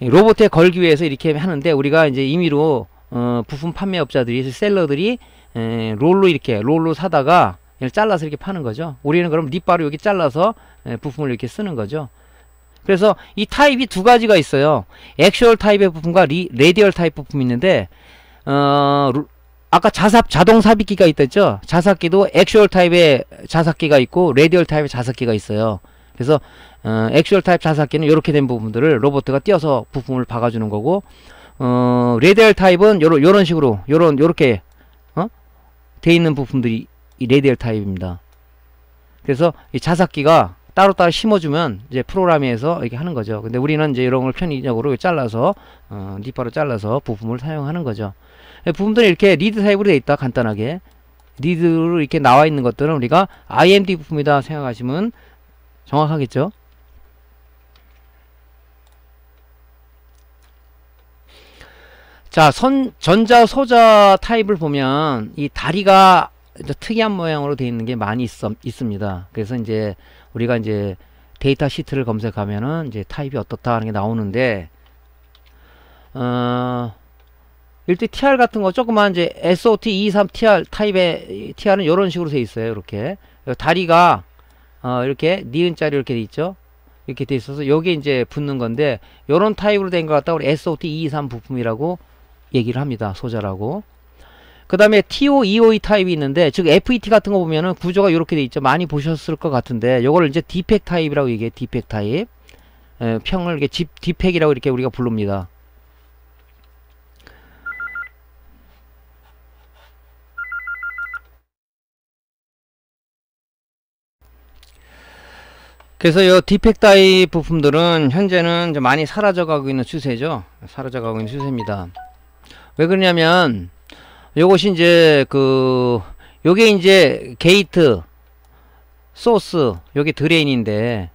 로봇에 걸기 위해서 이렇게 하는데, 우리가 이제 임의로 부품 판매업자들이, 셀러들이 롤로 이렇게 롤로 사다가 잘라서 이렇게 파는 거죠. 우리는 그럼 립바로 여기 잘라서 부품을 이렇게 쓰는 거죠. 그래서 이 타입이 두 가지가 있어요. 액슈얼 타입의 부품과 레디얼 타입 부품이 있는데, 아까 자동 삽입기가 있었죠. 자삭기도 액슈얼 타입의 자삭기가 있고 레디얼 타입의 자삭기가 있어요. 그래서 액슈얼 타입 자삭기는 이렇게 된 부분들을 로봇가 띄어서 부품을 박아주는 거고, 레디얼 타입은 요런 식으로 요렇게 돼 있는 부품들이 이 레디얼 타입입니다. 그래서 이 자삭기가 따로따로 심어주면 이제 프로그램에서 이렇게 하는 거죠. 근데 우리는 이제 이런 걸 편의적으로 잘라서 립바로 잘라서 부품을 사용하는 거죠. 부품들이 이렇게 리드 타입으로 되어 있다. 간단하게 리드로 이렇게 나와 있는 것들은 우리가 IMD 부품이다 생각하시면 정확하겠죠. 자, 전자 소자 타입을 보면 이 다리가 특이한 모양으로 되어 있는 게 많이 있습니다. 그래서 이제 우리가 이제 데이터 시트를 검색하면은 이제 타입이 어떻다 하는 게 나오는데, 일단 TR 같은 거 조그만 이제 SOT23 TR 타입의 TR은 이런 식으로 되어 있어요. 이렇게 다리가 이렇게 니은자리 이렇게 돼 있죠. 이렇게 돼 있어서 여기 이제 붙는 건데, 요런 타입으로 된 것 같다 우리 SOT23 부품이라고 얘기를 합니다. 소자라고. 그 다음에 TO252 타입이 있는데, 즉 FET 같은 거 보면은 구조가 이렇게 돼 있죠. 많이 보셨을 것 같은데, 요거를 이제 디펙 타입이라고 얘기해. 디펙 타입. 평을 이렇게 디펙이라고 이렇게 우리가 부릅니다. 그래서 요 디펙 타입 부품들은 현재는 이제 많이 사라져가고 있는 추세죠. 사라져가고 있는 추세입니다. 왜 그러냐면 요것이 이제 요게 이제 게이트, 소스, 요게 드레인인데,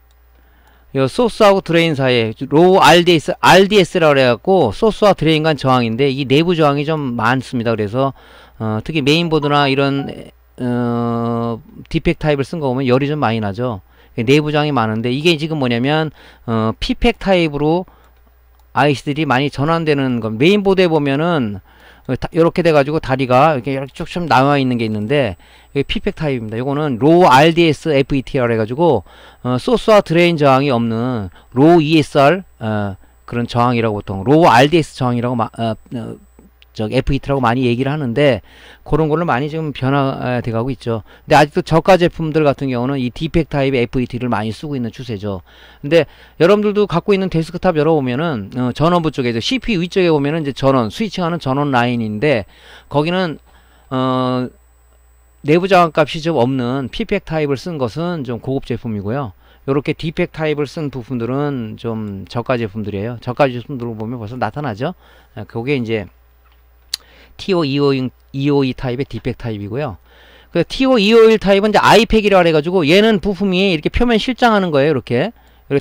요 소스하고 드레인 사이에 로우 RDS라고 그래갖고 소스와 드레인 간 저항인데, 이 내부 저항이 좀 많습니다. 그래서 특히 메인보드나 이런 디펙 타입을 쓴 거 보면 열이 좀 많이 나죠. 내부 저항이 많은데, 이게 지금 뭐냐면 P팩 타입으로 IC들이 많이 전환되는 건, 메인보드에 보면은 이렇게 돼가지고 다리가 이렇게 쭉쭉 나와 있는 게 있는데 이게 피팩 타입입니다. 이거는 로우 RDS FET라고 해가지고 소스와 드레인 저항이 없는 로우 ESR 그런 저항이라고 보통 로우 RDS 저항이라고 FET라고 많이 얘기를 하는데 그런 걸로 많이 지금 변화돼 가고 있죠. 근데 아직도 저가 제품들 같은 경우는 이 디팩 타입의 FET를 많이 쓰고 있는 추세죠. 근데 여러분들도 갖고 있는 데스크탑 열어보면은 전원부 쪽에 CPU 위쪽에 보면은 이제 전원 스위칭하는 전원 라인인데 거기는 내부 저항 값이 좀 없는 P팩 타입을 쓴 것은 좀 고급 제품이고요. 요렇게 D팩 타입을 쓴 부품들은 좀 저가 제품들이에요. 저가 제품들을 보면 벌써 나타나죠. 그게 이제 TO252 타입의 D팩 타입이고요. 그 TO251 타입은 이제 I팩이라고 해가지고 얘는 부품이 이렇게 표면 실장하는 거예요. 이렇게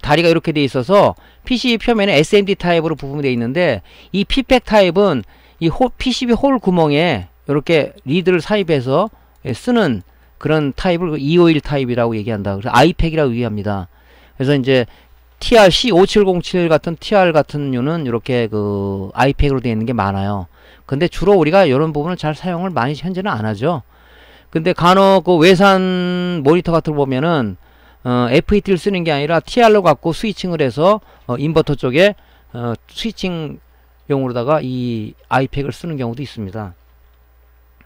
다리가 이렇게 돼 있어서 PCB 표면에 SMD 타입으로 부품이 돼 있는데 이 P팩 타입은 이 PCB 홀 구멍에 이렇게 리드를 삽입해서 쓰는 그런 타입을 251 타입이라고 얘기한다. 그래서 I팩이라고 얘기합니다. 그래서 이제 TR C5707 같은 TR 같은 류는 이렇게 그 I팩으로 되어 있는 게 많아요. 근데 주로 우리가 이런 부분을 잘 사용을 많이 현재는 안 하죠. 근데 간혹 그 외산 모니터 같은 거 보면은 FET를 쓰는 게 아니라 TR로 갖고 스위칭을 해서 인버터 쪽에 스위칭용으로다가 이 I팩을 쓰는 경우도 있습니다.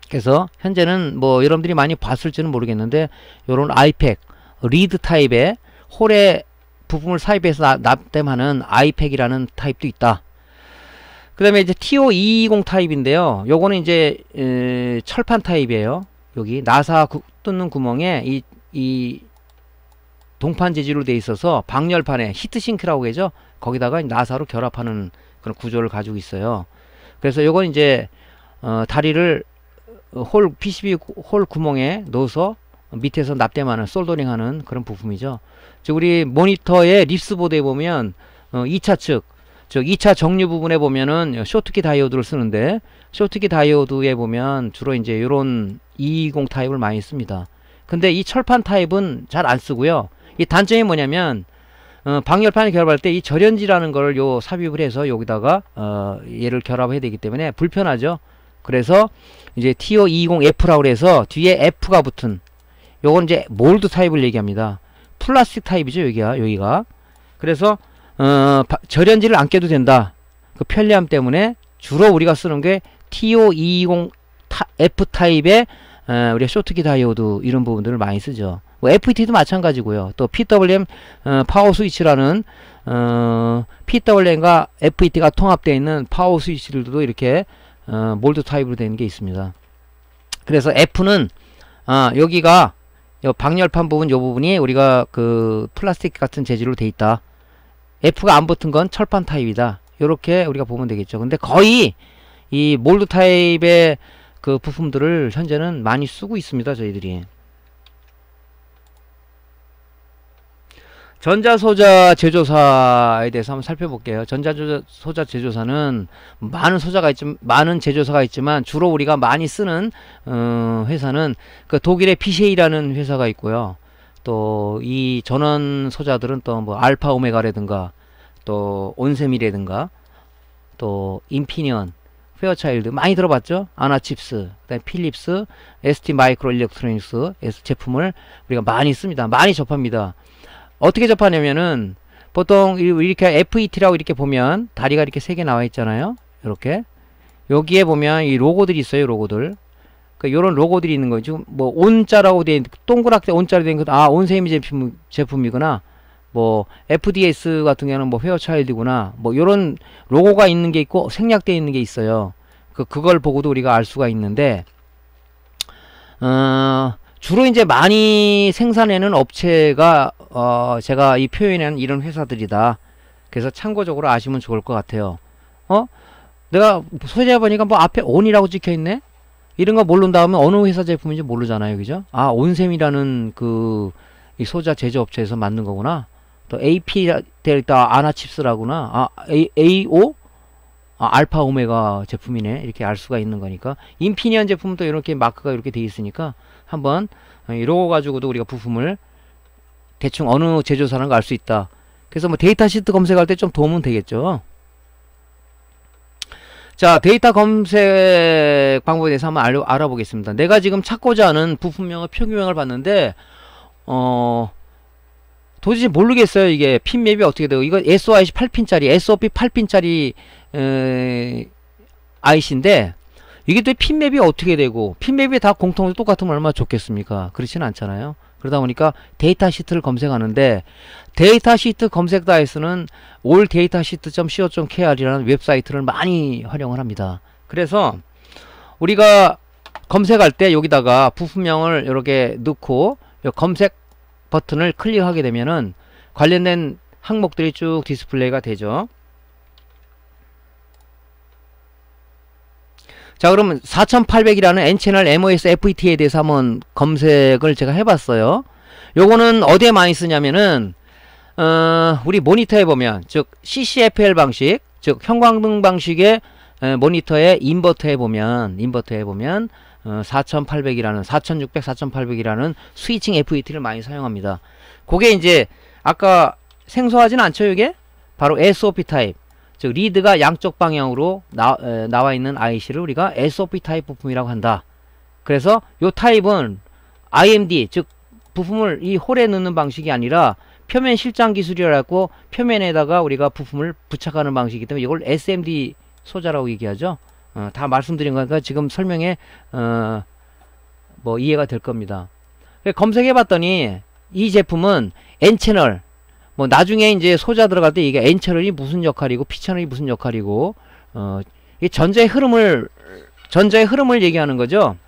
그래서 현재는 뭐 여러분들이 많이 봤을지는 모르겠는데 요런 I팩 리드 타입의 홀에 부품을 삽입해서 납땜하는 I팩이라는 타입도 있다. 그 다음에 이제 TO220 타입인데요. 요거는 이제 철판 타입이에요. 여기 나사 뚫는 구멍에 이 동판 재질로 돼 있어서 방열판에 히트싱크라고 하죠. 거기다가 나사로 결합하는 그런 구조를 가지고 있어요. 그래서 요건 이제 다리를 PCB 홀 구멍에 넣어서 밑에서 납땜하는 솔더링하는 그런 부품이죠. 즉 우리 모니터의 립스보드에 보면 2차 측 즉 2차 정류 부분에 보면은 쇼트키 다이오드를 쓰는데 쇼트키 다이오드에 보면 주로 이제 이런 220 타입을 많이 씁니다. 근데 이 철판 타입은 잘 안 쓰고요. 이 단점이 뭐냐면 방열판을 결합할 때 이 절연지라는 걸 삽입을 해서 여기다가 얘를 결합해야 되기 때문에 불편하죠. 그래서 이제 TO220F라고 해서 뒤에 F가 붙은 요건 이제 몰드 타입을 얘기합니다. 플라스틱 타입이죠. 여기가 그래서 절연지를 안 껴도 된다. 그 편리함 때문에 주로 우리가 쓰는 게 TO220F 타입의 우리가 쇼트키 다이오드 이런 부분들을 많이 쓰죠. 뭐 FET도 마찬가지고요. 또 PWM 파워 스위치라는 PWM과 FET가 통합되어 있는 파워 스위치들도 이렇게 몰드 타입으로 되는 게 있습니다. 그래서 F는 여기가 요 방열판 부분 요 부분이 우리가 그 플라스틱 같은 재질로 돼 있다. F가 안 붙은 건 철판 타입이다. 요렇게 우리가 보면 되겠죠. 근데 거의 이 몰드 타입의 그 부품들을 현재는 많이 쓰고 있습니다. 저희들이. 전자소자 제조사에 대해서 한번 살펴볼게요. 전자소자 제조사는 많은 제조사가 있지만 주로 우리가 많이 쓰는 회사는 그 독일의 PCA라는 회사가 있고요. 또 이 전원 소자들은 또 뭐 알파 오메가라든가 또 온셈이라든가 또 인피니언, 페어차일드 많이 들어봤죠? 아나칩스, 그다음에 필립스, ST 마이크로 일렉트로닉스 제품을 우리가 많이 씁니다. 많이 접합니다. 어떻게 접하냐면은 보통 이렇게 FET라고 이렇게 보면 다리가 이렇게 3개 나와 있잖아요. 이렇게 여기에 보면 이 로고들이 있어요. 로고들. 요런 로고들이 있는 거죠. 뭐 온자라고 된 동그랗게 온자로 된 것, 온세미 제품이구나. 뭐 FDS 같은 경우는 뭐 페어차일드구나. 뭐 요런 로고가 있는 게 있고 생략되어 있는 게 있어요. 그걸 보고도 우리가 알 수가 있는데 주로 이제 많이 생산하는 업체가 제가 이 표현하는 이런 회사들이다. 그래서 참고적으로 아시면 좋을 것 같아요. 내가 소재해 보니까 뭐 앞에 온이라고 찍혀 있네. 이런 거 모른 다음에 어느 회사 제품인지 모르잖아요. 그죠? 온셈이라는 이 소자 제조업체에서 만든 거구나. 또 AP 데이터 아나칩스라구나. AO? 알파 오메가 제품이네. 이렇게 알 수가 있는 거니까. 인피니언 제품도 이렇게 마크가 이렇게 돼 있으니까 한번 이러고 가지고도 우리가 부품을 대충 어느 제조사는 알 수 있다. 그래서 뭐 데이터 시트 검색할 때 좀 도움은 되겠죠. 자, 데이터 검색 방법에 대해서 한번 알아보겠습니다. 내가 지금 찾고자 하는 부품명의 표기명을 봤는데 도대체 모르겠어요. 이게 핀맵이 어떻게 되고, 이거 SOIC 8핀짜리 SOP 8핀짜리 IC인데 이게 또 핀맵이 어떻게 되고, 핀맵이 다 공통으로 똑같으면 얼마나 좋겠습니까? 그렇지는 않잖아요. 그러다 보니까 데이터 시트를 검색하는데, 데이터 시트 검색 다이스는 alldatasheet.co.kr이라는 웹사이트를 많이 활용을 합니다. 그래서 우리가 검색할 때 여기다가 부품명을 이렇게 넣고 검색 버튼을 클릭하게 되면은 관련된 항목들이 쭉 디스플레이가 되죠. 자, 그러면 4800이라는 N채널 MOS FET에 대해서 한번 검색을 제가 해봤어요. 요거는 어디에 많이 쓰냐면은 우리 모니터에 보면, 즉 CCFL 방식, 즉 형광등 방식의 모니터의 인버터에 보면 4800이라는 4600, 4800이라는 스위칭 FET를 많이 사용합니다. 그게 이제 아까 생소하진 않죠. 이게 바로 SOP 타입, 즉 리드가 양쪽 방향으로 나와 있는 IC를 우리가 SOP 타입 부품이라고 한다. 그래서 요 타입은 IMD, 즉 부품을 이 홀에 넣는 방식이 아니라 표면 실장 기술이라고 표면에다가 우리가 부품을 부착하는 방식이기 때문에 이걸 SMD 소자라고 얘기하죠. 다 말씀드린 거니까 지금 설명에 뭐 이해가 될 겁니다. 검색해 봤더니 이 제품은 N채널, 뭐 나중에 이제 소자 들어갈 때 이게 N채널이 무슨 역할이고 P채널이 무슨 역할이고 이 전자의 흐름을 얘기하는 거죠.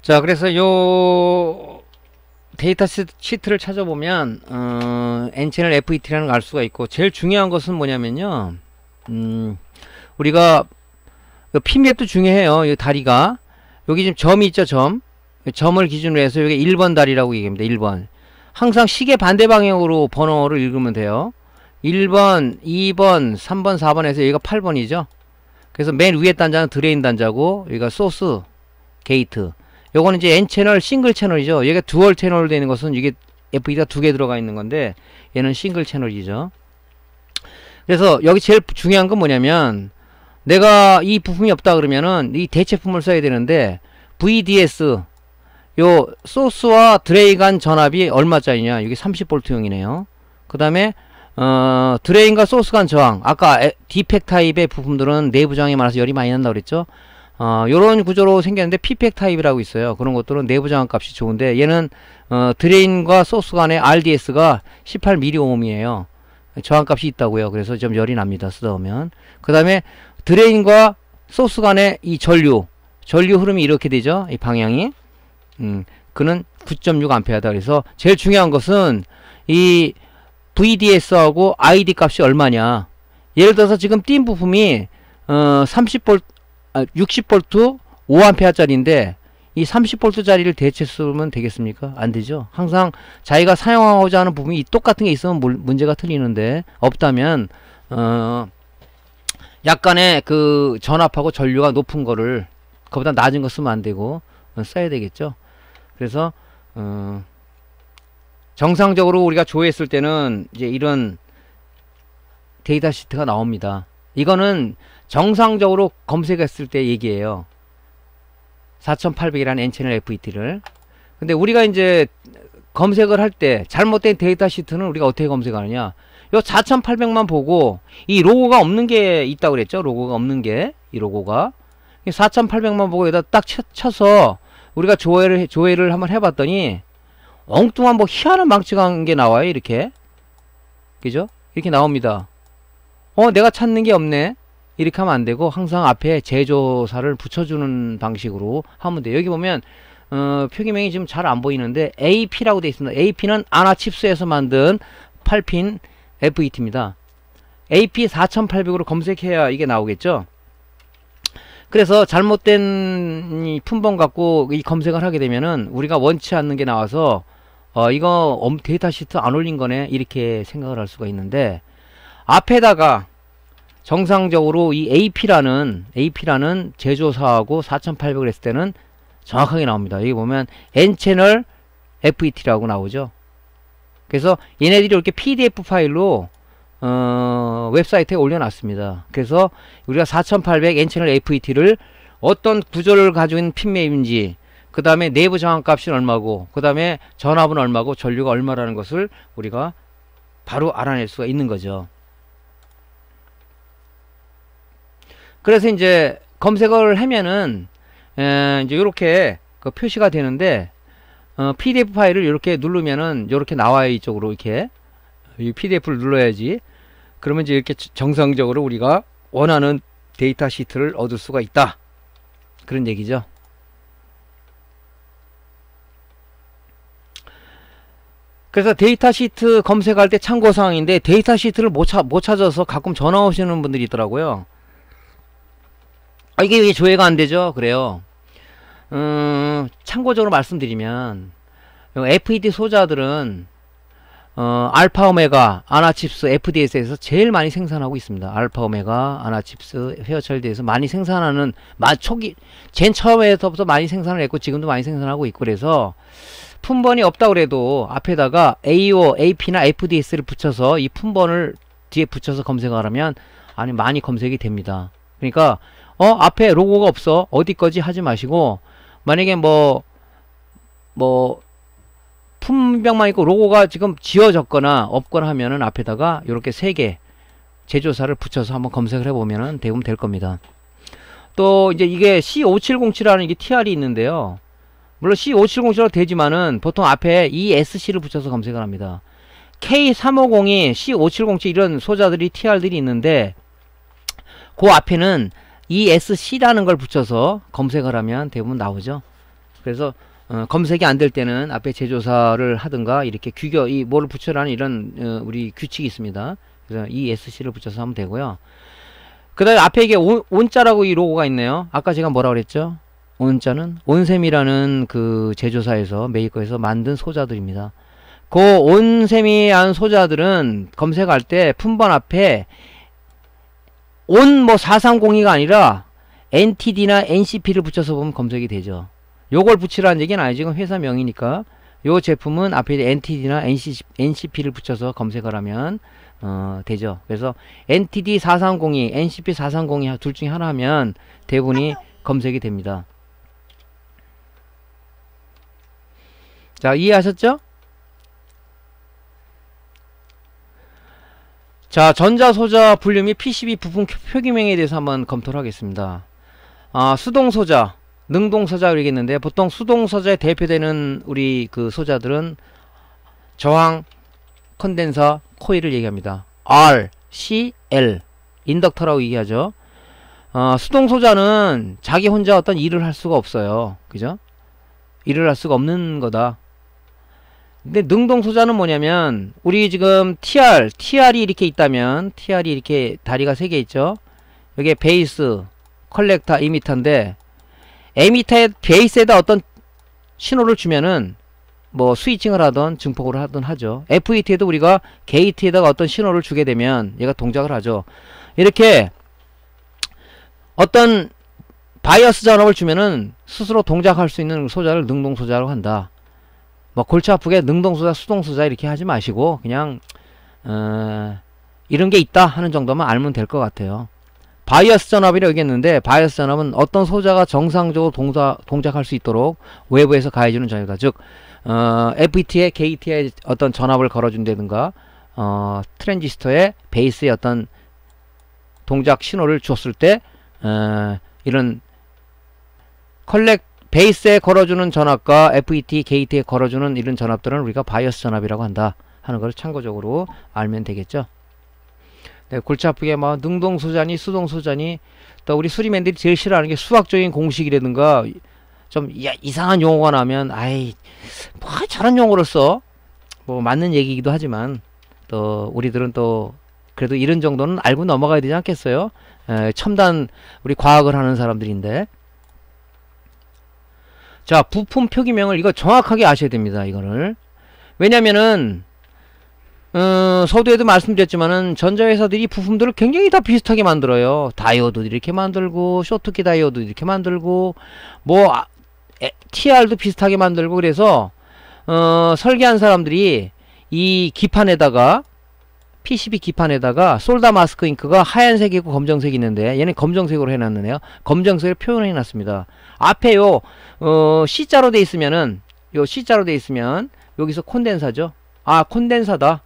자, 그래서 요 데이터 시트를 찾아보면 N채널 FET라는 걸 알 수가 있고, 제일 중요한 것은 뭐냐면요, 우리가 핀맵도 중요해요. 이 다리가 여기 지금 점이 있죠. 점을 기준으로 해서 여기 1번 다리라고 얘기합니다. 1번 항상 시계 반대 방향으로 번호를 읽으면 돼요. 1번, 2번, 3번, 4번에서 여기가 8번이죠. 그래서 맨 위에 단자는 드레인 단자고, 여기가 소스 게이트, 요거는 이제 N채널 싱글 채널이죠. 얘가 듀얼 채널로 되는 것은 이게 FET가 두 개 들어가 있는 건데, 얘는 싱글 채널이죠. 그래서 여기 제일 중요한 건 뭐냐면, 내가 이 부품이 없다 그러면은 이 대체품을 써야 되는데, VDS 요 소스와 드레인 간 전압이 얼마짜리냐, 이게 30V용이네요. 그 다음에 드레인과 소스 간 저항, 아까 D팩 타입의 부품들은 내부 저항이 많아서 열이 많이 난다고 그랬죠. 요런 구조로 생겼는데 P팩 타입이라고 있어요. 그런 것들은 내부 저항 값이 좋은데, 얘는 드레인과 소스 간의 RDS가 18mΩ이에요. 저항 값이 있다고요. 그래서 좀 열이 납니다, 쓰다 보면. 그 다음에 드레인과 소스 간의 이 전류 흐름이 이렇게 되죠. 이 방향이 그는 9.6A다. 그래서 제일 중요한 것은 이 VDS하고 ID 값이 얼마냐. 예를 들어서 지금 띈 부품이 60V 5A짜리인데 이 30V짜리를 대체 쓰면 되겠습니까? 안 되죠. 항상 자기가 사용하고자 하는 부분이 똑같은 게 있으면 문제가 틀리는데, 없다면 약간의 그 전압하고 전류가 높은 거를 그보다 낮은 거 쓰면 안 되고 써야 되겠죠. 그래서 정상적으로 우리가 조회했을 때는 이제 이런 데이터 시트가 나옵니다. 이거는 정상적으로 검색했을 때 얘기예요. 4800이라는 N채널 FET를. 근데 우리가 이제 검색을 할 때 잘못된 데이터 시트는 우리가 어떻게 검색하느냐, 요 4800만 보고 이 로고가 없는 게 있다고 그랬죠. 로고가 없는 게, 이 로고가 4800만 보고 여기다 딱 쳐서 우리가 조회를 한번 해봤더니 엉뚱한 뭐 희한한 망측한 게 나와요. 이렇게, 그죠? 이렇게 나옵니다. 내가 찾는 게 없네, 이렇게 하면 안 되고, 항상 앞에 제조사를 붙여주는 방식으로 하면 돼요. 여기 보면 표기명이 지금 잘 안 보이는데 AP라고 되어 있습니다. AP는 아나칩스에서 만든 8핀 FET입니다. AP 4800으로 검색해야 이게 나오겠죠. 그래서 잘못된 이 품번 갖고 이 검색을 하게 되면은 우리가 원치 않는 게 나와서 이거 데이터 시트 안 올린 거네, 이렇게 생각을 할 수가 있는데, 앞에다가 정상적으로 이 AP라는 제조사하고 4800을 했을 때는 정확하게 나옵니다. 여기 보면 N채널 FET라고 나오죠. 그래서 얘네들이 이렇게 PDF 파일로 웹사이트에 올려놨습니다. 그래서 우리가 4800 N채널 FET를 어떤 구조를 가지고 있는 핀맵인지, 그 다음에 내부 정확값이 얼마고, 그 다음에 전압은 얼마고, 전류가 얼마라는 것을 우리가 바로 알아낼 수가 있는 거죠. 그래서 이제 검색을 하면은 이제 이렇게 그 표시가 되는데, PDF 파일을 이렇게 누르면은 이렇게 나와요. 이쪽으로 이렇게 이 PDF를 눌러야지. 그러면 이제 이렇게 정상적으로 우리가 원하는 데이터 시트를 얻을 수가 있다, 그런 얘기죠. 그래서 데이터 시트 검색할 때 참고사항인데, 데이터 시트를 못 찾아서 가끔 전화 오시는 분들이 있더라고요. 이게 왜 조회가 안 되죠? 그래요. 참고적으로 말씀드리면, FET 소자들은 알파 오메가, 아나칩스, FDS에서 제일 많이 생산하고 있습니다. 알파 오메가, 아나칩스, 헤어철드에서 많이 생산하는, 초기 젠 처음에서부터 많이 생산을 했고 지금도 많이 생산하고 있고, 그래서 품번이 없다 그래도 앞에다가 AO, AP나 FDS를 붙여서 이 품번을 뒤에 붙여서 검색을 하면 아니 많이 검색이 됩니다. 그러니까 앞에 로고가 없어 어디 거지 하지 마시고, 만약에 뭐 품명만 있고 로고가 지금 지워졌거나 없거나 하면은 앞에다가 이렇게 3개 제조사를 붙여서 한번 검색을 해보면은 대부분 될 겁니다. 또 이제 이게 C5707이라는 이게 TR이 있는데요. 물론 C5707로 되지만은 보통 앞에 ESC를 붙여서 검색을 합니다. K3502, C5707 이런 소자들이 TR들이 있는데, 그 앞에는 ESC라는 걸 붙여서 검색을 하면 대부분 나오죠. 그래서 검색이 안 될 때는 앞에 제조사를 하든가 이렇게 이 뭐를 붙여라는 이런 우리 규칙이 있습니다. 그래서 ESC를 붙여서 하면 되고요. 그 다음에 앞에 이게 온자라고 이 로고가 있네요. 아까 제가 뭐라 그랬죠? 온자는 온셈이라는 그 제조사에서 메이커에서 만든 소자들입니다. 그 온셈이라는 소자들은 검색할 때 품번 앞에 온 4302가 아니라 NTD나 NCP를 붙여서 보면 검색이 되죠. 요걸 붙이라는 얘기는 아니지, 지금 회사명이니까. 요 제품은 앞에 NTD나 NCP를 붙여서 검색을 하면 되죠. 그래서 NTD 4302, NCP 4302 둘 중에 하나 하면 대부분이 검색이 됩니다. 자, 이해하셨죠? 자, 전자소자 분류 및 PCB 부품 표기명에 대해서 한번 검토를 하겠습니다. 수동소자, 능동소자 그러겠는데, 보통 수동소자에 대표되는 우리 그 소자들은 저항, 컨덴서, 코일을 얘기합니다. R, C, L, 인덕터라고 얘기하죠. 수동소자는 자기 혼자 어떤 일을 할 수가 없어요. 그죠? 일을 할 수가 없는 거다. 근데 능동소자는 뭐냐면, 우리 지금 TR이 이렇게 있다면, TR이 이렇게 다리가 3개 있죠. 여기에 베이스, 컬렉터, 이미터인데, 에미터의 베이스에다 어떤 신호를 주면은 뭐 스위칭을 하던 증폭을 하던 하죠. FET에도 우리가 게이트에다가 어떤 신호를 주게 되면 얘가 동작을 하죠. 이렇게 어떤 바이어스 전압을 주면은 스스로 동작할 수 있는 소자를 능동소자라고 한다. 뭐 골치 아프게 능동소자, 수동소자 이렇게 하지 마시고 그냥 이런 게 있다 하는 정도만 알면 될 것 같아요. 바이어스 전압이라고 얘기했는데, 바이어스 전압은 어떤 소자가 정상적으로 동작할 수 있도록 외부에서 가해주는 전압이다. 즉 FET에 게이트에 어떤 전압을 걸어준다든가 트랜지스터의 베이스에 어떤 동작 신호를 줬을 때 이런 베이스에 걸어주는 전압과 FET 게이트에 걸어주는 이런 전압들은 우리가 바이어스 전압이라고 한다 하는 걸 참고적으로 알면 되겠죠. 네, 골치 아프게 막 능동소자니 수동소자니, 또 우리 수리맨들이 제일 싫어하는 게 수학적인 공식이라든가 좀 이상한 용어가 나면 아이 뭐 저런 용어를 써, 뭐 맞는 얘기이기도 하지만 또 우리들은 또 그래도 이런 정도는 알고 넘어가야 되지 않겠어요? 첨단 우리 과학을 하는 사람들인데. 자, 부품 표기명을 이거 정확하게 아셔야 됩니다. 이거를 왜냐면은 서두에도 말씀드렸지만은 전자회사들이 부품들을 굉장히 다 비슷하게 만들어요. 다이오드 이렇게 만들고, 쇼트키 다이오드 이렇게 만들고, 뭐 TR도 비슷하게 만들고, 그래서 설계한 사람들이 이 기판에다가 PCB 기판에다가 솔다 마스크 잉크가 하얀색이고 검정색이 있는데 얘는 검정색으로 해놨네요. 검정색을 표현해 놨습니다. 앞에 요 C자로 돼 있으면은 요 C자로 돼 있으면 여기서 콘덴사죠. 아, 콘덴사다.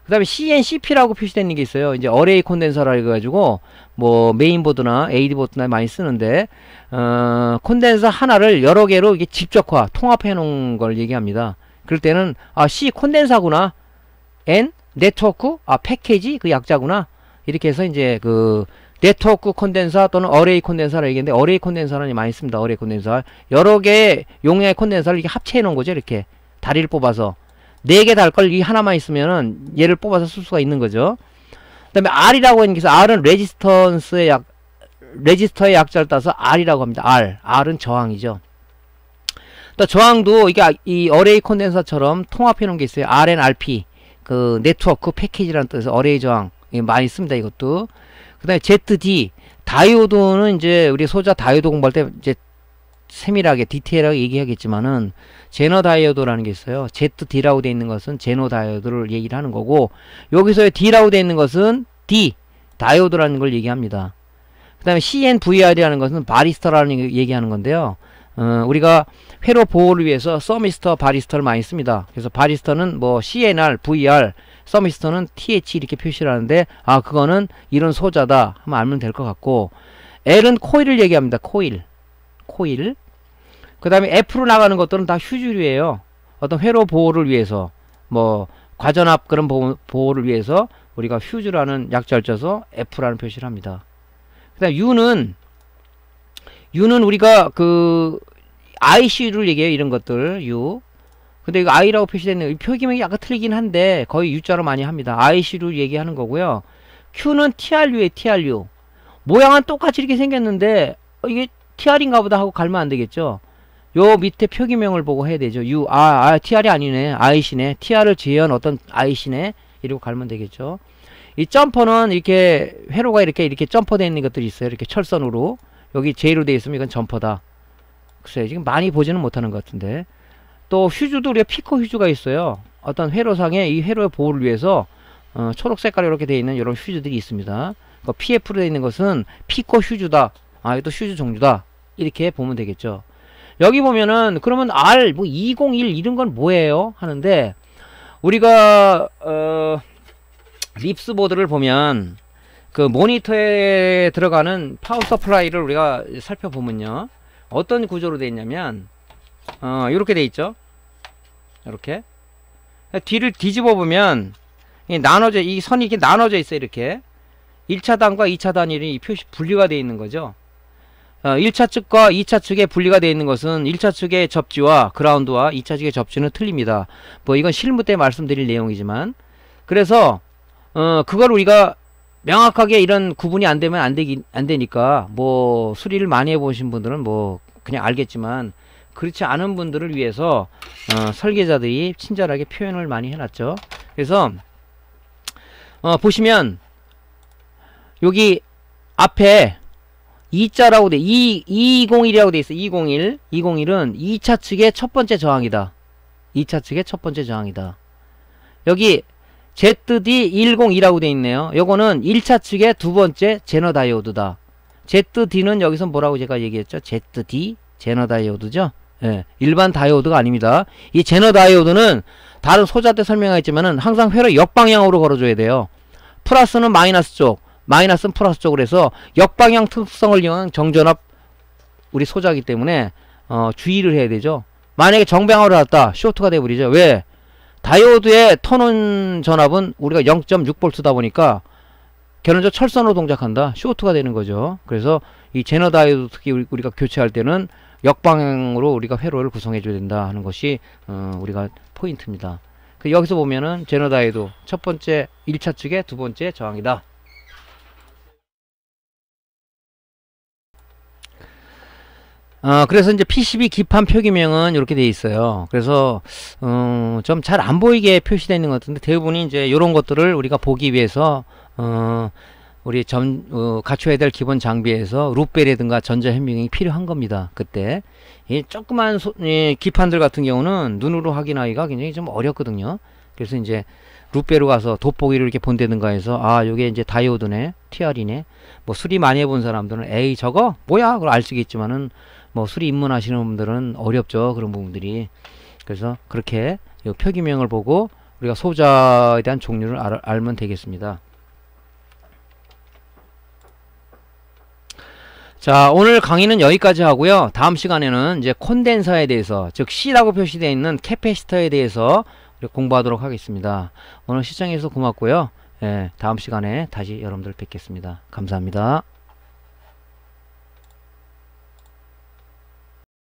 그 다음에 CNCP라고 표시되는 게 있어요. 이제 어레이 콘덴서라 해가지고 뭐 메인보드나 AD보드나 많이 쓰는데 콘덴서 하나를 여러 개로 이게 직접화 통합해 놓은 걸 얘기합니다. 그럴 때는 아, C 콘덴사구나, N 네트워크, 아 패키지 그 약자구나, 이렇게 해서 이제 그 네트워크 콘덴서 또는 어레이 콘덴서라 얘기했는데, 어레이 콘덴서는 많이 씁니다. 어레이 콘덴서 여러 개의 용량의 콘덴서를 이렇게 합체해 놓은 거죠. 이렇게 다리를 뽑아서 4개 달 걸 이 하나만 있으면은 얘를 뽑아서 쓸 수가 있는 거죠. 그 다음에 R이라고 하는 게 있어요. R은 레지스터의 약자를 따서 R이라고 합니다. R은 저항이죠. 또 저항도 이게 이 어레이 콘덴서처럼 통합해 놓은 게 있어요. RNRP, 그 네트워크 패키지라는 뜻에서 어레이 저항 많이 씁니다. 이것도. 그 다음에 ZD 다이오드는 이제 우리 소자 다이오드 공부할 때 이제 세밀하게 디테일하게 얘기하겠지만은 제너 다이오드라는 게 있어요. ZD라고 되어 있는 것은 제너 다이오드를 얘기를 하는 거고, 여기서 D라고 되어 있는 것은 D 다이오드라는 걸 얘기합니다. 그 다음에 CNVR이라는 것은 바리스터라는 얘기하는 건데요. 우리가 회로 보호를 위해서 서미스터, 바리스터를 많이 씁니다. 그래서 바리스터는 뭐 CNR, VR, 서미스터는 TH 이렇게 표시를 하는데, 아, 그거는 이런 소자다 하면 알면 될 것 같고, L은 코일을 얘기합니다. 코일. 그 다음에 F로 나가는 것들은 다 휴즈류예요. 어떤 회로 보호를 위해서, 뭐 과전압 그런 보호를 위해서 우리가 휴즈라는 약자를 써서 F라는 표시를 합니다. 그 다음 U는 우리가 그 IC를 얘기해요. 이런 것들 U. 근데 이거 I라고 표시되어 있는 표기명이 약간 틀리긴 한데 거의 U자로 많이 합니다. IC를 얘기하는 거고요. Q는 TRU에 TRU. 모양은 똑같이 이렇게 생겼는데 이게 TR인가 보다 하고 갈면 안 되겠죠. 요 밑에 표기명을 보고 해야 되죠. U, TR이 아니네. IC네. TR을 제한 어떤 IC네. 이러고 갈면 되겠죠. 이 점퍼는 이렇게 회로가 이렇게 점퍼되어 있는 것들이 있어요. 이렇게 철선으로. 여기 J로 되어 있으면 이건 점퍼다. 글쎄요. 지금 많이 보지는 못하는 것 같은데. 또 휴즈도 우리가 피코 휴즈가 있어요. 어떤 회로상에 이 회로의 보호를 위해서 초록 색깔 이렇게 되어 있는 이런 휴즈들이 있습니다. PF로 되어 있는 것은 피코 휴즈다. 아, 이것도 휴즈 종류다. 이렇게 보면 되겠죠. 여기 보면은 그러면 R 뭐 201 이런 건 뭐예요? 하는데 우리가 립스 보드를 보면 그 모니터에 들어가는 파워 서플라이를 우리가 살펴보면요. 어떤 구조로 되어 있냐면 이렇게 되어 있죠. 이렇게 뒤를 뒤집어 보면 이 선이 이렇게 나눠져 있어요. 이렇게 1차단과 2차단이 표시 분리가 되어 있는 거죠. 1차 측과 2차 측에 분리가 되어 있는 것은 1차 측의 접지와 그라운드와 2차 측의 접지는 틀립니다. 뭐 이건 실무 때 말씀드릴 내용이지만, 그래서 그걸 우리가 명확하게 이런 구분이 안 되면 안 되니까 뭐 수리를 많이 해보신 분들은 뭐 그냥 알겠지만, 그렇지 않은 분들을 위해서 설계자들이 친절하게 표현을 많이 해놨죠. 그래서 보시면 여기 앞에 2자라고 돼, 201이라고 돼 있어. 201. 201은 2차 측의 첫 번째 저항이다. 2차 측의 첫 번째 저항이다. 여기 ZD102라고 돼 있네요. 요거는 1차 측의 두 번째 제너 다이오드다. ZD는 여기서 뭐라고 제가 얘기했죠? ZD 제너 다이오드죠? 예, 일반 다이오드가 아닙니다. 이 제너 다이오드는 다른 소자 때 설명했지만은 항상 회로 역방향으로 걸어줘야 돼요. 플러스는 마이너스 쪽, 마이너스는 플러스 쪽으로 해서 역방향 특성을 이용한 정전압 우리 소자이기 때문에 주의를 해야 되죠. 만약에 정방향으로 갔다 쇼트가 돼버리죠. 왜? 다이오드의 턴온 전압은 우리가 0.6V다 보니까 결론적으로 철선으로 동작한다. 쇼트가 되는 거죠. 그래서 이 제너 다이오드 특히 우리가 교체할 때는 역방향으로 우리가 회로를 구성해 줘야 된다 하는 것이 우리가 포인트입니다. 여기서 보면은 제너 다이오드 첫 번째 1차 측의 두 번째 저항이다. 그래서 이제 PCB 기판 표기명은 이렇게 되어 있어요. 그래서 좀 잘 안 보이게 표시되어 있는 것 같은데 대부분이 이제 이런 것들을 우리가 보기 위해서 우리 갖춰야 될 기본 장비에서 룻벨이라든가 전자현미경이 필요한 겁니다. 그때 이 조그만 기판들 같은 경우는 눈으로 확인하기가 굉장히 좀 어렵거든요. 그래서 이제 룻배로 가서 돋보기를 이렇게 본다든가 해서 아 요게 이제 다이오드네, TR이네. 뭐 수리 많이 해본 사람들은 에이 저거 뭐야 그걸 알 수 있겠지만은 뭐 수리 입문하시는 분들은 어렵죠, 그런 부분들이. 그래서 그렇게 요 표기명을 보고 우리가 소자에 대한 종류를 알면 되겠습니다. 자, 오늘 강의는 여기까지 하고요. 다음 시간에는 이제 콘덴서에 대해서, 즉 C라고 표시되어 있는 캐패시터에 대해서 공부하도록 하겠습니다. 오늘 시청해주셔서 고맙고요. 예, 다음 시간에 다시 여러분들 뵙겠습니다. 감사합니다.